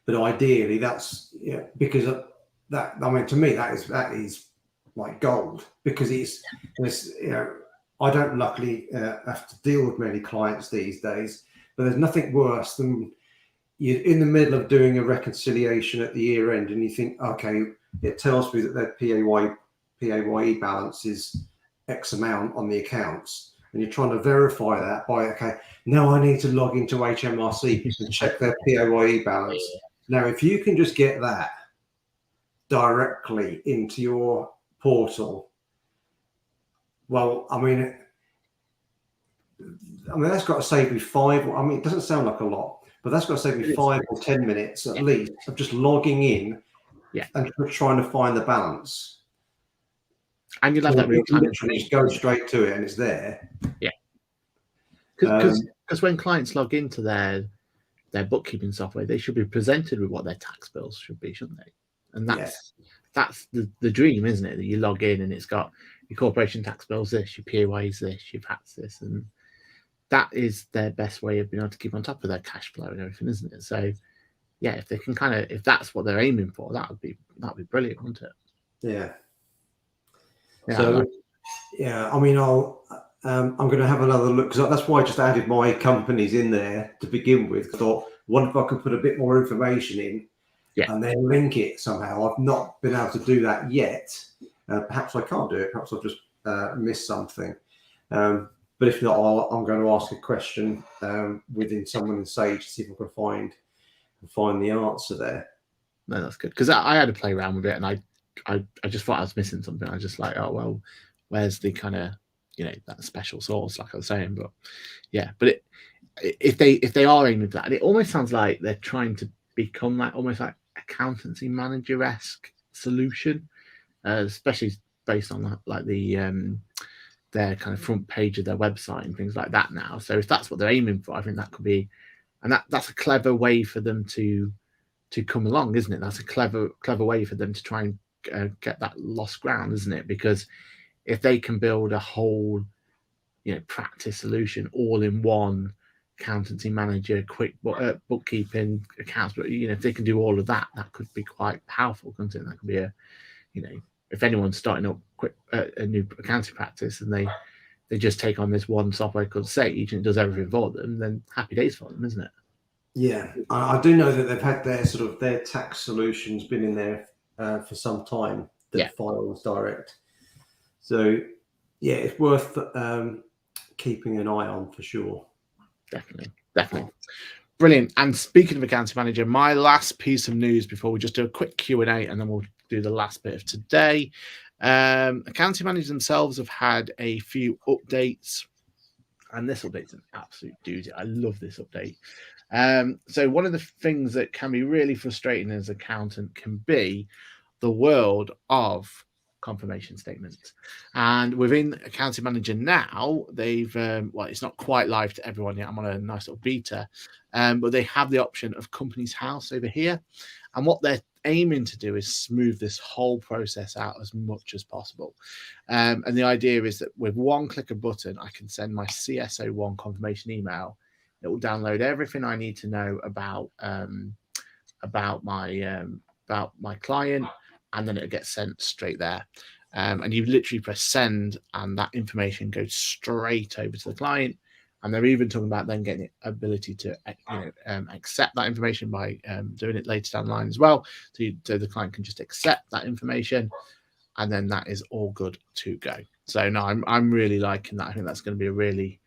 But ideally, that's because of that. I mean, to me, that is like gold, because it's I don't luckily have to deal with many clients these days, but there's nothing worse than you're in the middle of doing a reconciliation at the year end and you think, okay, it tells me that their PAYE balance is X amount on the accounts, and you're trying to verify that by, okay, now I need to log into HMRC and check their PAYE balance. Now, if you can just get that directly into your portal, well, I mean, that's got to save me it doesn't sound like a lot, but that's got to save me 5 or 10 minutes at least of just logging in and trying to find the balance. And you'll have that literally just go straight to it and it's there. Yeah. Because when clients log into their bookkeeping software, they should be presented with what their tax bills should be, shouldn't they? And that's the dream, isn't it? That you log in and it's got your corporation tax bills this, your PAYE's this, your VAT's this, and that is their best way of being able to keep on top of their cash flow and everything, isn't it? So, yeah, if they can if that's what they're aiming for, that would be brilliant, wouldn't it? Yeah. So, I mean, I'm going to have another look, because that's why I just added my companies in there to begin with. I thought, what if I could put a bit more information in and then link it somehow? I've not been able to do that yet. Perhaps I can't do it. Perhaps I've just missed something. But if not, I'm going to ask a question within someone in Sage to see if I can find the answer there. No, that's good, because I had to play around with it, and I just thought I was missing something. I was just like, oh well, where's the kind of that special sauce, like I was saying? But but if they are aiming for that, and it almost sounds like they're trying to become almost like accountancy manager-esque solution, especially based on their kind of front page of their website and things like that now. So if that's what they're aiming for, I think that could be, and that's a clever way for them to come along, isn't it? That's a clever way for them to try and get that lost ground, isn't it? Because if they can build a whole practice solution all in one, accountancy manager, quick bookkeeping, accounts, but if they can do all of that, that could be quite powerful, couldn't it? That could be a if anyone's starting up a new accounting practice and they just take on this one software called Sage and it does everything for them, then happy days for them, isn't it? Yeah, I do know that they've had their tax solutions been in there for some time. Files direct. So it's worth keeping an eye on for sure. Definitely. Brilliant. And speaking of accounting manager, my last piece of news before we just do a quick Q&A and then we'll do the last bit of today. Accounting managers themselves have had a few updates, and this update's an absolute doozy. I love this update. So one of the things that can be really frustrating as an accountant can be the world of confirmation statements. And within Accounting Manager now, they've well, it's not quite live to everyone yet. I'm on a nice little beta, but they have the option of Company's House over here. And what they're aiming to do is smooth this whole process out as much as possible. And the idea is that with one click of button, I can send my CSO1 confirmation email. It will download everything I need to know about my client, and then it gets sent straight there. And you literally press send, and that information goes straight over to the client. And they're even talking about then getting the ability to accept that information by doing it later down the line as well. So the client can just accept that information, and then that is all good to go. So no, I'm really liking that. I think that's going to be a really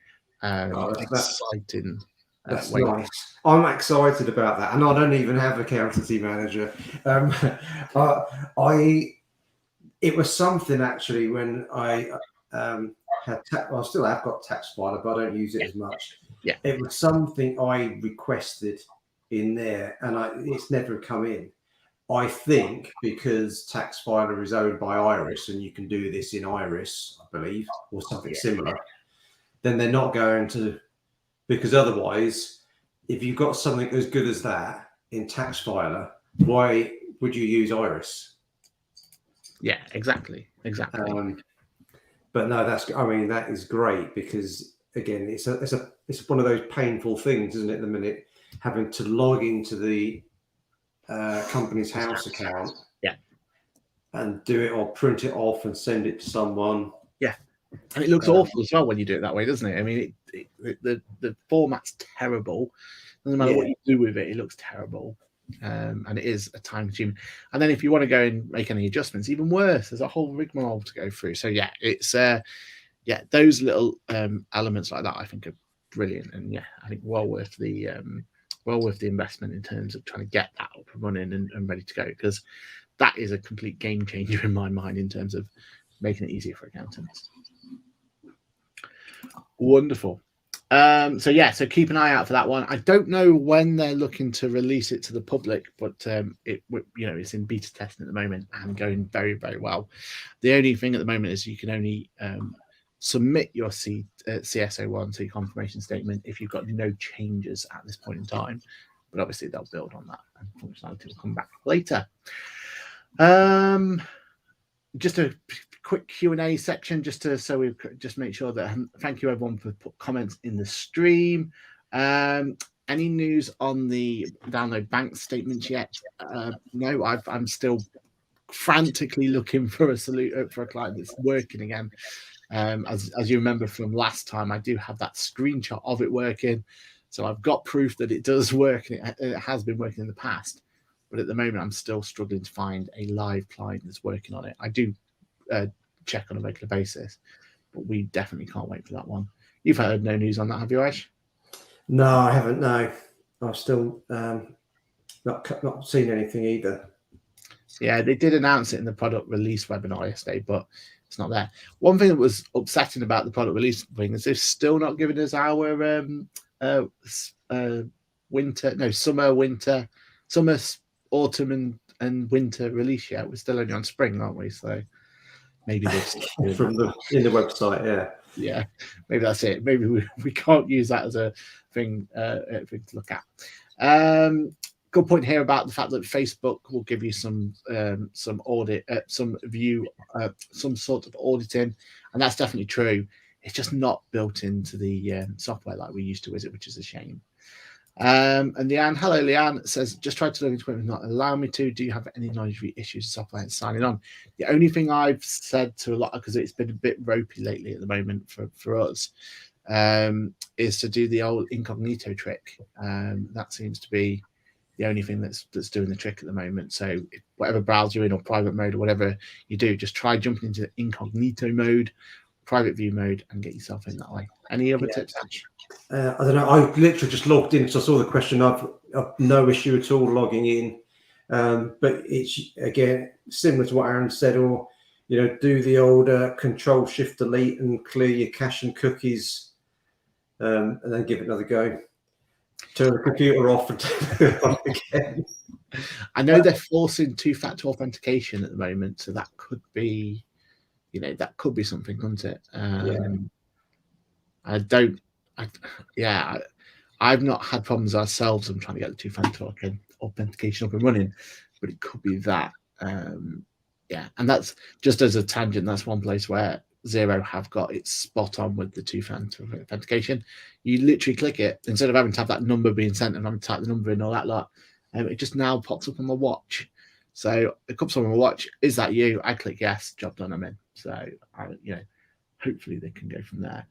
exciting. That's nice. I'm excited about that, and I don't even have Accountancy Manager. It was something actually when I I still have got Tax Filer, but I don't use it as much. Yeah, it was something I requested in there, and it's never come in. I think because Tax Filer is owned by Iris, and you can do this in Iris, I believe, or something similar. Then they're not going to, because otherwise, if you've got something as good as that in Tax Filer, why would you use Iris? Yeah, exactly. But no, that is great, because again, it's one of those painful things, isn't it? The minute having to log into the Company's House account, and do it or print it off and send it to someone. Yeah, and it looks awful as well when you do it that way, doesn't it? I mean, the format's terrible. Doesn't matter what you do with it, it looks terrible. And it is a time consuming. And then if you want to go and make any adjustments, even worse, there's a whole rigmarole to go through. So yeah, it's those little elements like that I think are brilliant, and I think well worth the investment in terms of trying to get that up and running and ready to go, because that is a complete game changer in my mind in terms of making it easier for accountants. Wonderful. So keep an eye out for that one. I don't know when they're looking to release it to the public, but it's in beta testing at the moment and going very, very well. The only thing at the moment is you can only submit your CSO1, so your confirmation statement, if you've got no changes at this point in time. But obviously they'll build on that, and functionality will come back later. Just a quick Q&A section, so we just make sure that thank you everyone for comments in the stream. Any news on the download bank statements yet? No, I'm still frantically looking for a solution for a client that's working again. As you remember from last time, I do have that screenshot of it working, so I've got proof that it does work. It has been working in the past, but at the moment I'm still struggling to find a live client that's working on it. I do check on a regular basis, but we definitely can't wait for that one. You've heard no news on that, have you, Ash? No, I haven't. No, I've still not seen anything either. Yeah, they did announce it in the product release webinar yesterday, but it's not there. One thing that was upsetting about the product release thing is they've still not given us our summer, autumn, and winter release yet. We're still only on spring, aren't we? So maybe this in the website, yeah, maybe that's it. Maybe we can't use that as a thing to look at. Good point here about the fact that Facebook will give you some audit, some sort of auditing, and that's definitely true. It's just not built into the software like we used to, is it? Which is a shame. And Leanne says, just tried to log into it, not allow me to. Do you have any knowledge of the issues with software and signing on? The only thing I've said to a lot, because it's been a bit ropey lately at the moment for us, is to do the old incognito trick. That seems to be the only thing that's doing the trick at the moment. So whatever browser you're in, or private mode, or whatever you do, just try jumping into incognito mode, private view mode, and get yourself in that way. Any other tips, Ash? I don't know. I literally just logged in, so I saw the question. I've no issue at all logging in, but it's again similar to what Aaron said. Or do the old Control Shift Delete and clear your cache and cookies, and then give it another go. Turn the computer off and turn it on again. I know they're forcing two-factor authentication at the moment, so that could be, that could be something, couldn't it? I've not had problems ourselves. I'm trying to get the two-factor authentication up and running, but it could be that. And that's just as a tangent. That's one place where Xero have got it spot on with the two-factor authentication. You literally click it instead of having to have that number being sent and having to type the number in all that lot. It just now pops up on my watch. So it comes on my watch. Is that you? I click yes. Job done. I'm in. So hopefully they can go from there.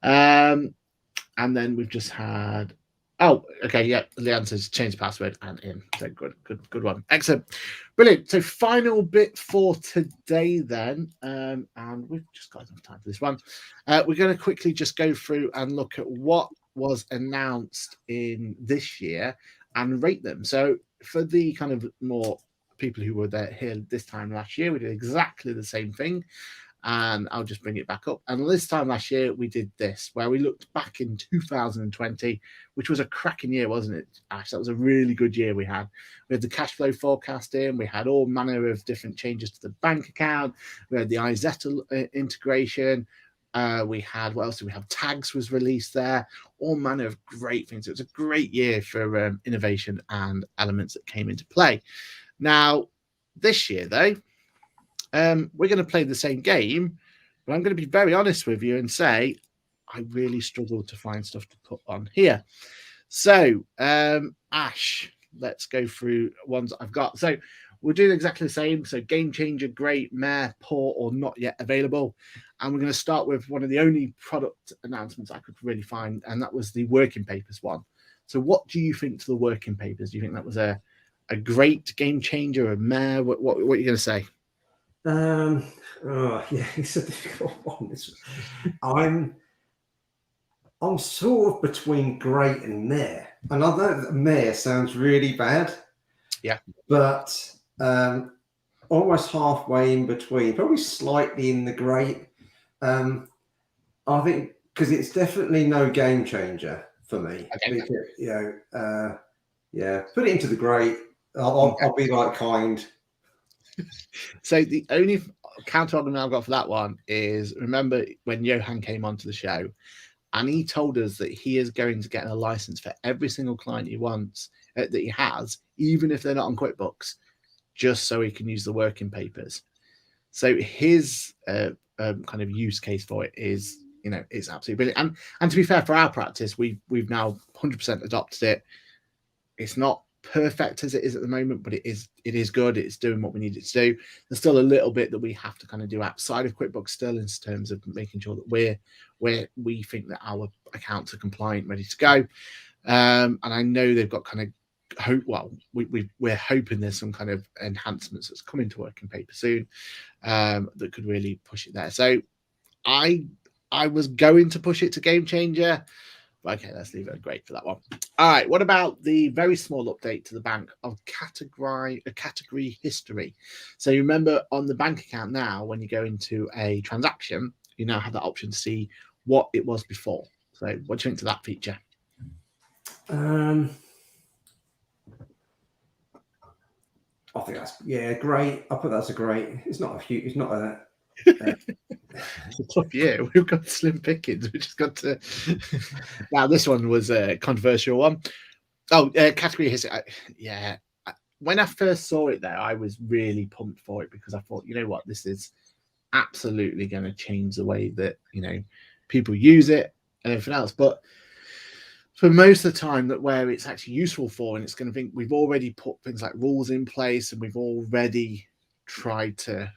And then we've just had. Oh, okay, yeah. Leanne says change password and in. So good one. Excellent, brilliant. So final bit for today then, and we've just got enough time for this one. We're going to quickly just go through and look at what was announced in this year and rate them. So for the kind of more people who were here this time last year, we did exactly the same thing. And I'll just bring it back up. And this time last year, we did this, where we looked back in 2020, which was a cracking year, wasn't it, Ash? That was a really good year we had. We had the cash flow forecasting. We had all manner of different changes to the bank account. We had the iZeta integration. We had, what else did we have? Tags was released there. All manner of great things. It was a great year for innovation and elements that came into play. Now, this year, though, we're going to play the same game, but I'm going to be very honest with you and say I really struggled to find stuff to put on here. So, Ash, let's go through ones I've got. So we're doing exactly the same. So game changer, great, meh, poor, or not yet available. And we're going to start with one of the only product announcements I could really find, and that was the working papers one. So what do you think to the working papers? Do you think that was a great game changer, a meh? What are you going to say? It's a difficult one. I'm sort of between great and meh, and I know that meh sounds really bad. Yeah, but almost halfway in between, probably slightly in the great. I think because it's definitely no game changer for me. Okay. Because, put it into the great. I'll be like kind. So the only counter argument I've got for that one is, remember when Johan came onto the show and he told us that he is going to get a license for every single client he wants, that he has, even if they're not on QuickBooks, just so he can use the working papers. So his kind of use case for it is, it's absolutely brilliant. And to be fair, for our practice, we've now 100% adopted it. It's not perfect as it is at the moment, but it is good. It's doing what we need it to do. There's still a little bit that we have to kind of do outside of QuickBooks still, in terms of making sure that we think that our accounts are compliant, ready to go. And I know they've got kind of hope. Well, we're hoping there's some kind of enhancements that's coming to working paper soon that could really push it there. So I was going to push it to game changer. Okay, let's leave it great for that one. All right, what about the very small update to the bank of category history? So you remember on the bank account now, when you go into a transaction, you now have that option to see what it was before. So what do you think to that feature? I think that's great. I put that as a great. It's not a it's a tough year. We've got slim pickings. We just got to. Now this one was a controversial one. Oh, category history. When I first saw it there, I was really pumped for it because I thought, you know what, this is absolutely going to change the way that people use it and everything else. But for most of the time, that where it's actually useful for, and it's going to think we've already put things like rules in place, and we've already tried to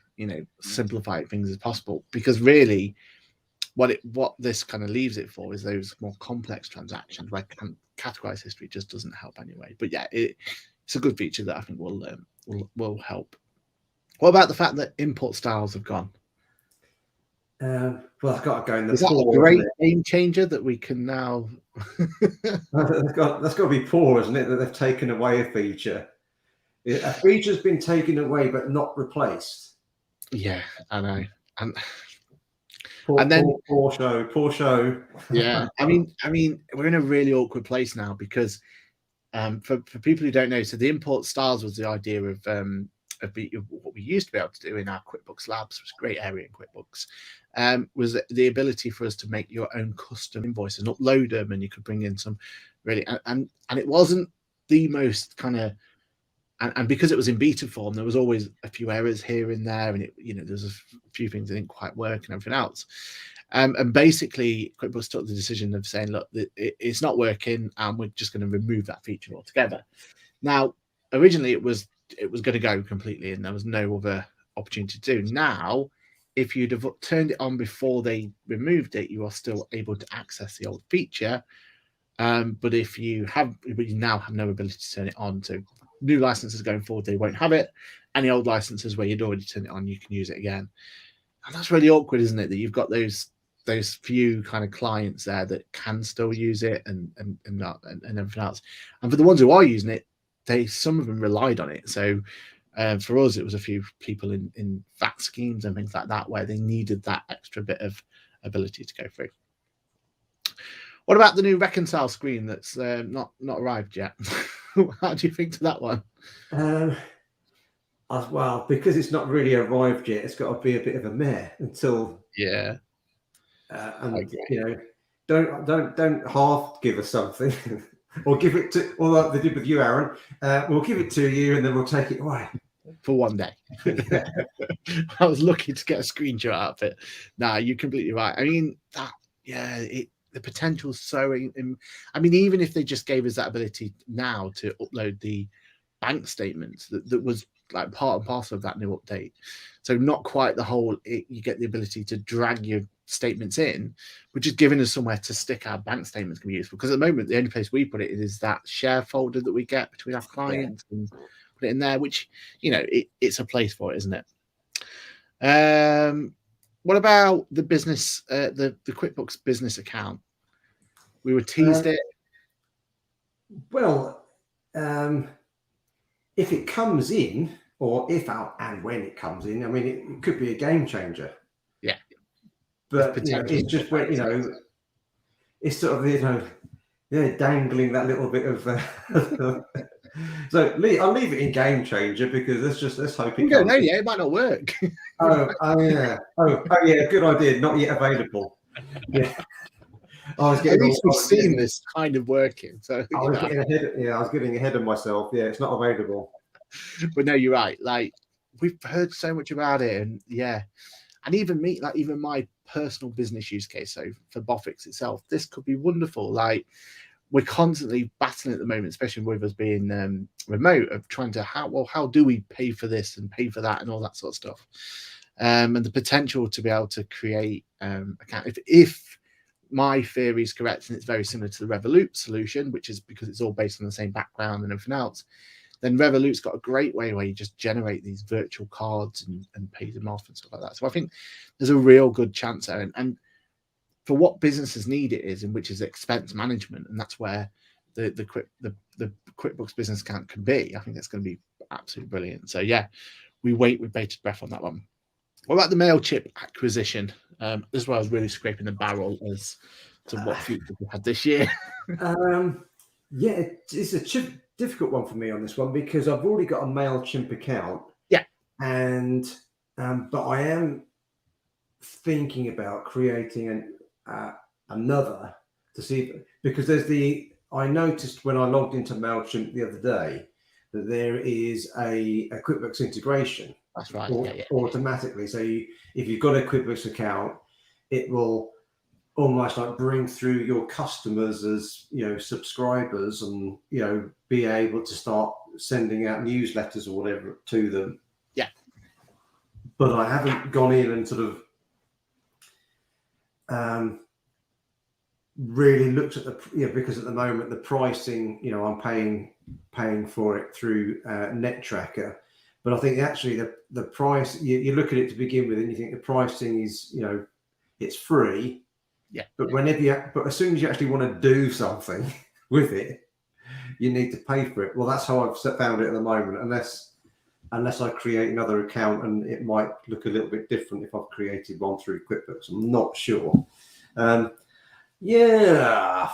simplify things as possible, because really what this kind of leaves it for is those more complex transactions where categorized history just doesn't help anyway. But yeah, it's a good feature that I think will help. What about the fact that import styles have gone? Well, I've got to go in the. Is that a great game changer that we can now? That's got to be poor, isn't it? That they've taken away a feature. A feature's been taken away but not replaced. Yeah, I know. And Poor, then poor show. yeah, I mean, we're in a really awkward place now because for people who don't know, so the import styles was the idea of what we used to be able to do in our Quickbooks Labs, which is a great area in QuickBooks, was the ability for us to make your own custom invoices and upload them, and you could bring in some really, and it wasn't the most kind of, and because it was in beta form, there was always a few errors here and there, and it, there's a few things that didn't quite work and everything else. And basically, QuickBooks took the decision of saying, look, it's not working, and we're just going to remove that feature altogether. Now, originally it was going to go completely, and there was no other opportunity to do. Now, if you'd have turned it on before they removed it, you are still able to access the old feature. But you now have no ability to turn it on. So new licenses going forward, they won't have it. Any old licenses where you'd already turned it on, you can use it again. And that's really awkward, isn't it? That you've got those few kind of clients there that can still use it and everything else. And for the ones who are using it, some of them relied on it. So for us, it was a few people in VAT schemes and things like that where they needed that extra bit of ability to go through. What about the new reconcile screen that's not arrived yet? How do you think to that one? Well, because it's not really arrived yet, it's got to be a bit of a meh until and don't half give us something, or give it to, or like they did with you, Aaron. We'll give it to you, and then we'll take it away for one day. I was lucky to get a screenshot out of it. Nah, you're completely right. I mean, the potential is so. I mean, even if they just gave us that ability now to upload the bank statements, that was like part and parcel of that new update. So not quite the whole. You get the ability to drag your statements in, which is giving us somewhere to stick our bank statements can be useful. Because at the moment, the only place we put it is that share folder that we get between our clients and put it in there, which it's a place for it, isn't it? What about the business, the QuickBooks business account? We were teased it. Well, if it comes in, or if and when it comes in, I mean, it could be a game changer. Yeah. But it's just where, it's sort of, dangling that little bit of. So I'll leave it in game changer because let's hope it. We don't know yet. It might not work. Oh yeah. Good idea. Not yet available. Yeah. At least we've seen this kind of working. So I was getting ahead of myself. Yeah, it's not available. But no, you're right. Like, we've heard so much about it, and even my personal business use case. So for Bofix itself, this could be wonderful. Like, we're constantly battling at the moment, especially with us being remote, of trying to how do we pay for this and pay for that and all that sort of stuff. And the potential to be able to create account if my theory is correct, and it's very similar to the Revolut solution, which is because it's all based on the same background and everything else, then Revolut's got a great way where you just generate these virtual cards and pay them off and stuff like that. So I think there's a real good chance there. And for what businesses need it is, which is expense management, and that's where the QuickBooks business account can be. I think that's going to be absolutely brilliant. So yeah, we wait with bated breath on that one. What about the Mailchimp acquisition? This is where I was really scraping the barrel as to what features we had this year. It's a difficult one for me on this one because I've already got a Mailchimp account. Yeah, and but I am thinking about creating another to see, because I noticed when I logged into Mailchimp the other day that there is a QuickBooks integration. That's right. Automatically. So if you've got a QuickBooks account, it will almost like bring through your customers as subscribers, and be able to start sending out newsletters or whatever to them. Yeah. But I haven't gone in and sort of really looked at because at the moment the pricing, I'm paying for it through Net-Tracker. But I think actually the price, you look at it to begin with and you think the pricing is, it's free. Yeah. But but as soon as you actually want to do something with it, you need to pay for it. Well, that's how I've found it at the moment. Unless unless I create another account, and it might look a little bit different if I've created one through QuickBooks. I'm not sure. Yeah,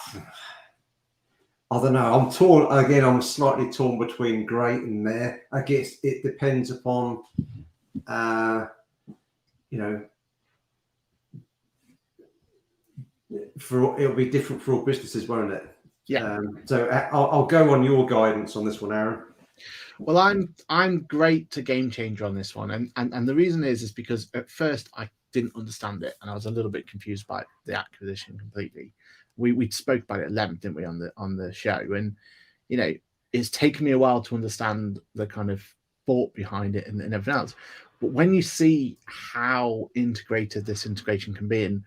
I don't know. I'm torn. Again, I'm slightly torn between great and there. I guess it depends upon, it'll be different for all businesses, won't it? Yeah. So I'll go on your guidance on this one, Aaron. Well, I'm great to game changer on this one, and the reason is because at first I didn't understand it, and I was a little bit confused by the acquisition completely. We spoke about it at length, didn't we, on the show? And it's taken me a while to understand the kind of thought behind it and everything else. But when you see how integrated this integration can be, and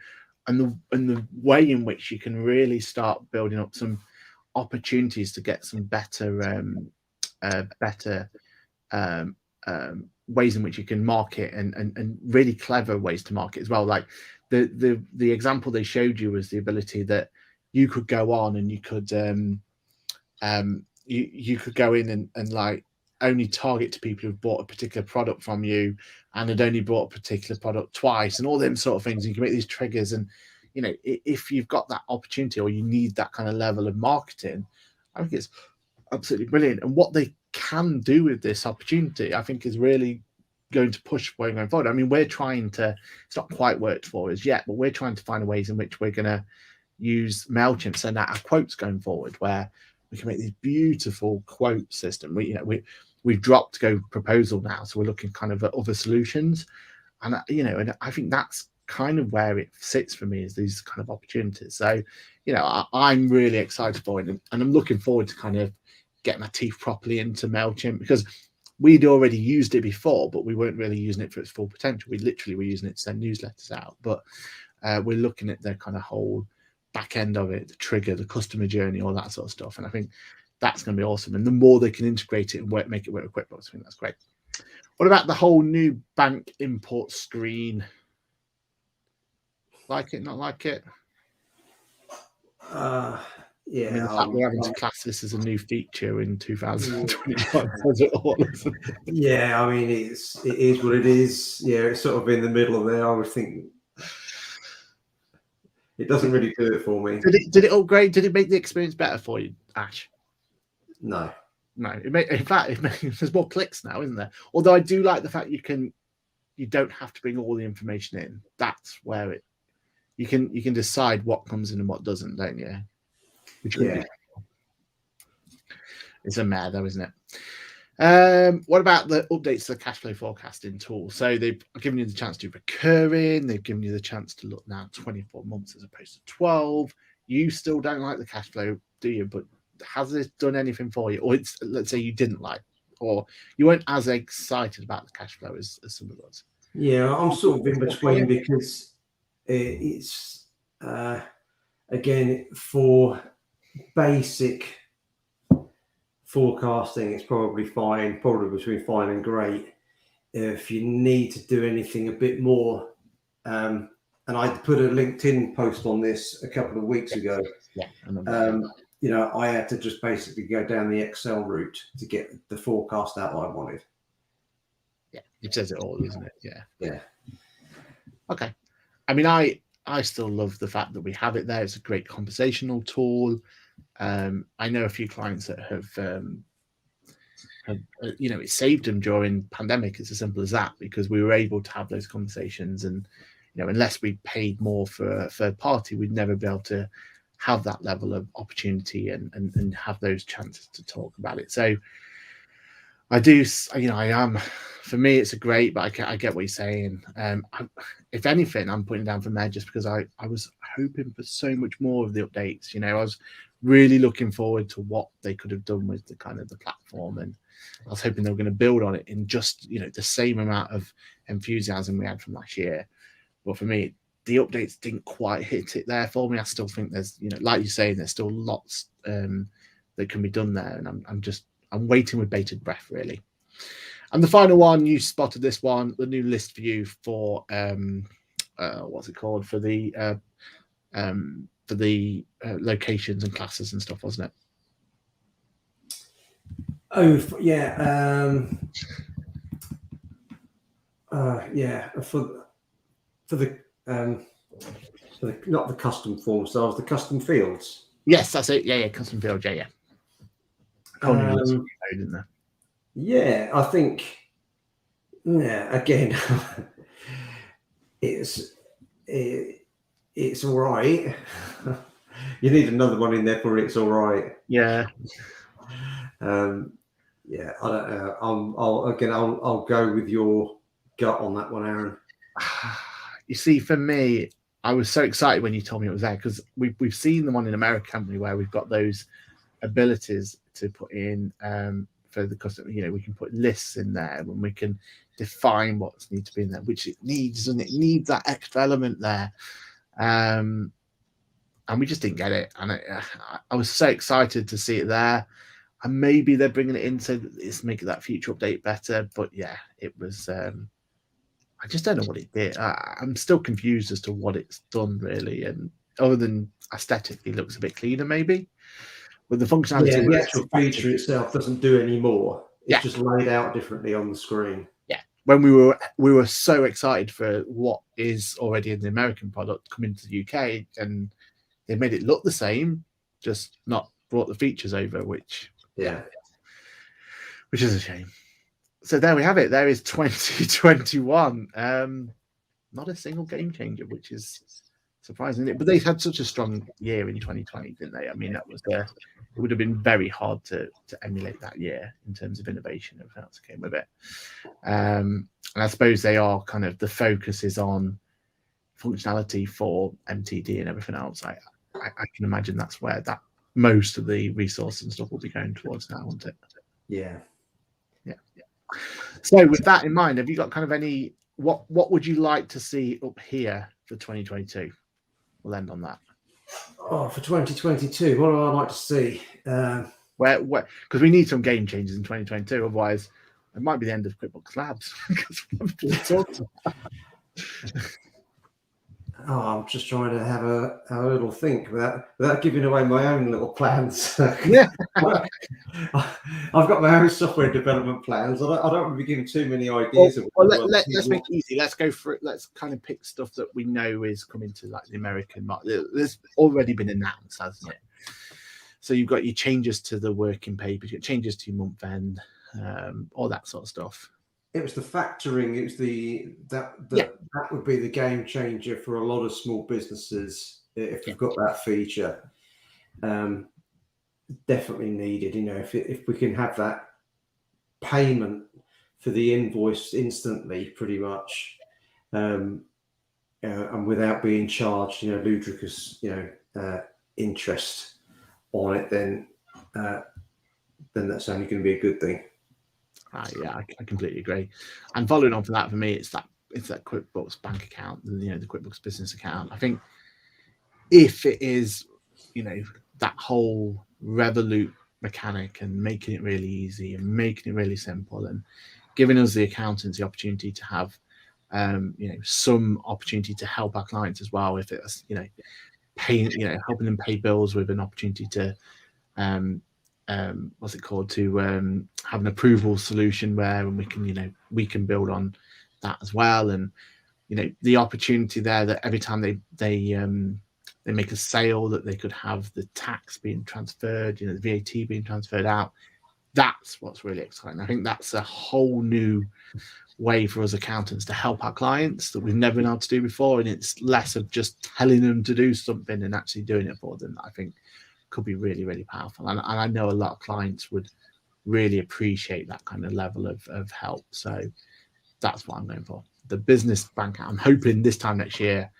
the way in which you can really start building up some opportunities to get some better ways in which you can market and really clever ways to market as well. Like the example they showed you was the ability that you could go on and you could you could go in and like only target to people who've bought a particular product from you and had only bought a particular product twice and all them sort of things. You can make these triggers, and if you've got that opportunity or you need that kind of level of marketing, I think it's absolutely brilliant. And what they can do with this opportunity, I think, is really going to push going forward. I mean, we're trying to, it's not quite worked for us yet, but we're trying to find ways in which we're going to use Mailchimp, send out our quotes going forward, where we can make this beautiful quote system. We've dropped Go Proposal now, so we're looking kind of at other solutions, and and I think that's kind of where it sits for me, is these kind of opportunities. So I'm really excited for it, and I'm looking forward to kind of getting my teeth properly into Mailchimp, because we'd already used it before, but we weren't really using it for its full potential. We literally were using it to send newsletters out, but we're looking at the kind of whole back end of it, the trigger, the customer journey, all that sort of stuff. And I think that's going to be awesome. And the more they can integrate it and make it work with QuickBooks, I think that's great. What about the whole new bank import screen? Like it, not like it? Yeah, I mean, the fact we're having to class this as a new feature in 2021 says it all, isn't it? Yeah, I mean, it is what it is. Yeah, it's sort of in the middle of there. I was thinking it doesn't really do it for me. Did it upgrade? Did it make the experience better for you, Ash? No. In fact, there's more clicks now, isn't there? Although I do like the fact you don't have to bring all the information in. That's where you can decide what comes in and what doesn't, don't you? Which it's a mare though, isn't it? What about the updates to the cash flow forecasting tool? So they've given you the chance to do recurring. They've given you the chance to look now 24 months as opposed to 12. You still don't like the cash flow, do you? But has this done anything for you? Or let's say you didn't like, or you weren't as excited about the cash flow as some of us. Yeah, I'm sort of in between, because it's again, for basic forecasting, it's probably fine, probably between fine and great. If you need to do anything a bit more, and I put a LinkedIn post on this a couple of weeks ago. Yeah, I had to just basically go down the Excel route to get the forecast out I wanted. Yeah, it says it all, isn't it? Yeah. Okay. I mean, I still love the fact that we have it there. It's a great conversational tool. I know a few clients that have it saved them during pandemic. It's as simple as that, because we were able to have those conversations, and unless we paid more for a third party, we'd never be able to have that level of opportunity and have those chances to talk about it. So for me, it's a great, but I get what you're saying. If anything, I'm putting down for Med just because I was hoping for so much more of the updates. I was really looking forward to what they could have done with the kind of the platform, and I was hoping they were going to build on it in just the same amount of enthusiasm we had from last year. But for me, the updates didn't quite hit it there for me. I still think there's like you're saying, there's still lots that can be done there, and I'm waiting with bated breath, really. And the final one, you spotted this one, the new list view for what's it called, for the locations and classes and stuff, wasn't it? Oh yeah. Yeah, for the not the custom form styles, the custom fields. Yes, that's it. Yeah, custom field. Yeah. Didn't there? Yeah, I think. Yeah, again, it's all right. You need another one in there for it's all right. Yeah. Yeah, I don't know. I'll go with your gut on that one, Aaron. You see, for me, I was so excited when you told me it was there because we've seen the one in America, haven't we, where we've got those abilities to put in for the customer. You know, we can put lists in there and we can define what needs to be in there, which it needs, and it needs that extra element there. And we just didn't get it. And I was so excited to see it there. And maybe they're bringing it in so that it's making that future update better. But yeah, it was. I just don't know what it did. I'm still confused as to what it's done, really. And other than aesthetically, it looks a bit cleaner, maybe. With the functionality, yeah, the actual feature itself doesn't do any more. It's just laid out differently on the screen. Yeah, when we were so excited for what is already in the American product coming to the UK, and they made it look the same, just not brought the features over, which is a shame. So there we have it. There is 2021. Not a single game changer, which is surprising. But they had such a strong year in 2020, didn't they? I mean, that was it would have been very hard to emulate that year in terms of innovation and everything else that came with it. And I suppose they are kind of the focus is on functionality for MTD and everything else. I can imagine that's where that most of the resources and stuff will be going towards now, won't it? Yeah. So with that in mind, have you got kind of any what would you like to see up here for 2022? We'll end on that. Oh, for 2022, what do I like to see? Where because we need some game changes in 2022, otherwise it might be the end of QuickBooks Labs. I'm just trying to have a little think without giving away my own little plans. Yeah. I've got my own software development plans. I don't want to be giving too many ideas. Let's make it easy. Let's go for it. Let's kind of pick stuff that we know is coming to like the American market. There's already been announced, hasn't it? So you've got your changes to the working papers, your changes to your month end, all that sort of stuff. It was the factoring. It was that would be the game changer for a lot of small businesses if you've got that feature. Definitely needed. You know, if we can have that payment for the invoice instantly, pretty much, and without being charged, ludicrous, interest on it, then that's only going to be a good thing. Yeah, I completely agree. And following on from that, for me, it's that QuickBooks bank account, the QuickBooks business account. I think if it is, that whole Revolut mechanic and making it really easy and making it really simple and giving us the accountants the opportunity to have, some opportunity to help our clients as well. If it's, paying, helping them pay bills with an opportunity to, what's it called, to have an approval solution where we can build on that as well. And the opportunity there that every time they make a sale that they could have the tax being transferred, the VAT being transferred out. That's what's really exciting. I think that's a whole new way for us accountants to help our clients that we've never been able to do before, and it's less of just telling them to do something and actually doing it for them. I think could be really, really powerful. And I know a lot of clients would really appreciate that kind of level of help. So that's what I'm going for. The business bank account. I'm hoping this time next year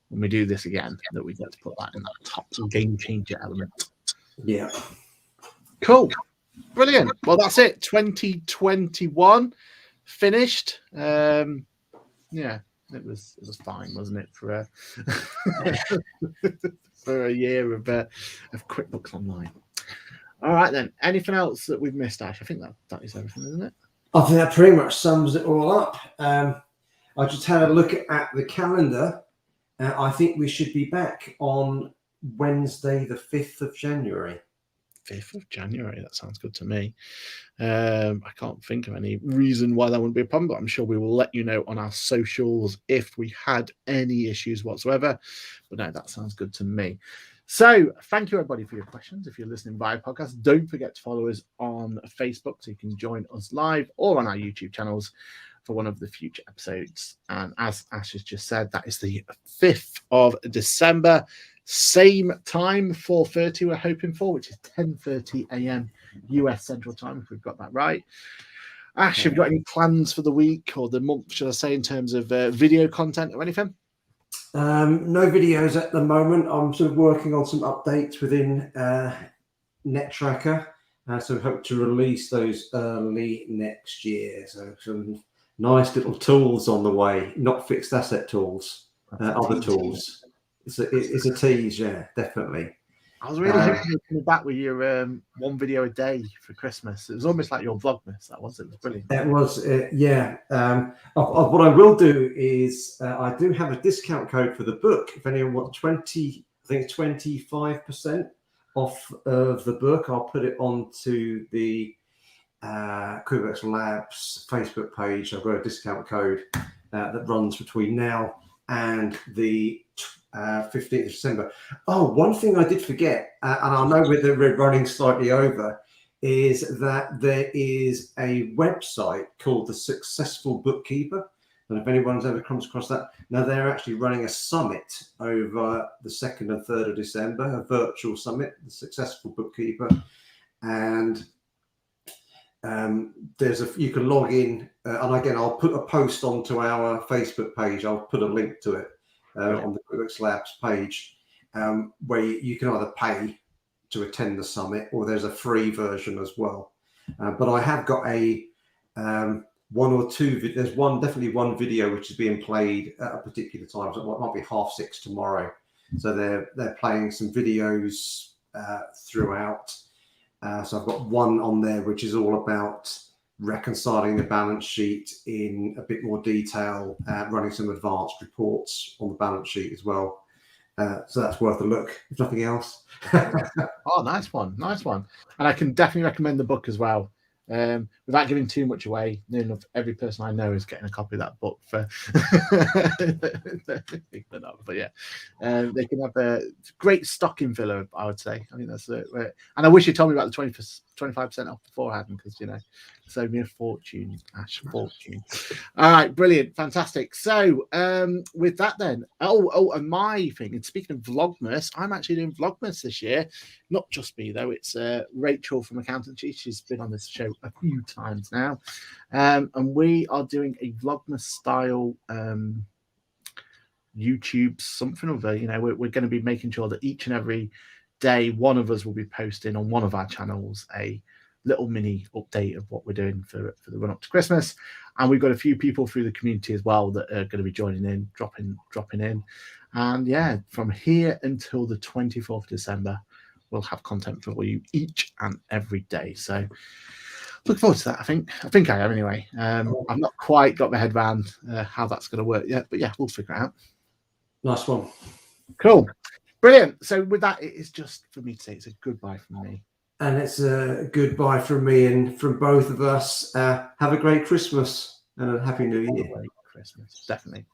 when we do this again that we get to put that in that top game changer element. Yeah. Cool. Brilliant. Well, that's it. 2021 finished. Yeah, it was fine, wasn't it, for for a year of QuickBooks Online. All right, then. Anything else that we've missed, Ash? I think that is everything, isn't it? I think that pretty much sums it all up. I just had a look at the calendar. I think we should be back on Wednesday, the 5th of January. 5th of January. That sounds good to me. I can't think of any reason why that wouldn't be a problem, but I'm sure we will let you know on our socials if we had any issues whatsoever. But no, that sounds good to me. So thank you, everybody, for your questions. If you're listening via podcast, don't forget to follow us on Facebook so you can join us live or on our YouTube channels for one of the future episodes. And as Ash has just said, that is the 5th of December. Same time, 4:30 we're hoping for, which is 10:30 a.m. US Central Time, if we've got that right. Ash, have you got any plans for the week or the month, should I say, in terms of video content or anything? No videos at the moment. I'm sort of working on some updates within NetTracker. So we hope to release those early next year. So some nice little tools on the way, not fixed asset tools, other tools. It's a tease, yeah, definitely. I was really hoping you were coming back with your one video a day for Christmas. It was almost like your Vlogmas. That was it. Was brilliant. It was, yeah. What I will do is I do have a discount code for the book. If anyone wants 25% off of the book, I'll put it onto the Quickbooks Labs Facebook page. I've got a discount code that runs between now and the 15th of December. Oh, one thing I did forget, and I know we're running slightly over, is that there is a website called The Successful Bookkeeper. And if anyone's ever comes across that, now they're actually running a summit over the 2nd and 3rd of December, a virtual summit, The Successful Bookkeeper. And you can log in, and again, I'll put a post onto our Facebook page. I'll put a link to it on the Quickbooks Labs page, where you can either pay to attend the summit, or there's a free version as well. But I have got a one or two. There's definitely one video which is being played at a particular time. So it might be 6:30 tomorrow. So they're playing some videos throughout. So I've got one on there which is all about reconciling the balance sheet in a bit more detail, running some advanced reports on the balance sheet as well. So that's worth a look, if nothing else. Oh, nice one. And I can definitely recommend the book as well. Without giving too much away, near enough every person I know is getting a copy of that book for but yeah, they can have a great stocking filler, I would say. I think that's it. And I wish you told me about the 25% off beforehand, because saved me a fortune, Ash, fortune. All right, brilliant, fantastic. So with that then, and my thing, and speaking of Vlogmas, I'm actually doing Vlogmas this year. Not just me though, it's Rachel from Accountancy. She's been on this show a few times now, and we are doing a Vlogmas style YouTube something or other. We're going to be making sure that each and every day one of us will be posting on one of our channels a little mini update of what we're doing for the run up to Christmas. And we've got a few people through the community as well that are going to be joining in, dropping in. And yeah, from here until the 24th of December, we'll have content for you each and every day. So look forward to that. I think I am anyway. I've not quite got my head around how that's going to work yet, but yeah, we'll figure it out. Nice one. Cool. Brilliant. So with that, it is just for me to say it's a goodbye from me. And it's a goodbye from me and from both of us. Have a great Christmas and a happy New Year. Great Christmas, definitely.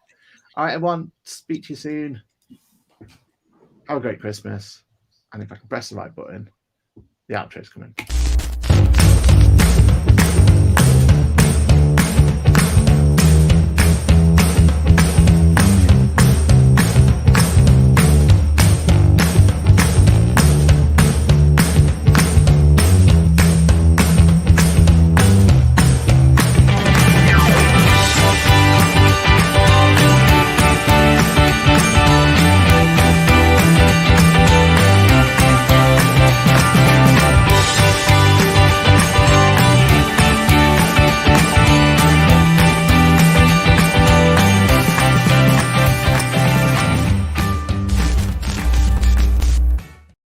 All right, everyone. Speak to you soon. Have a great Christmas. And if I can press the right button, the outro's coming.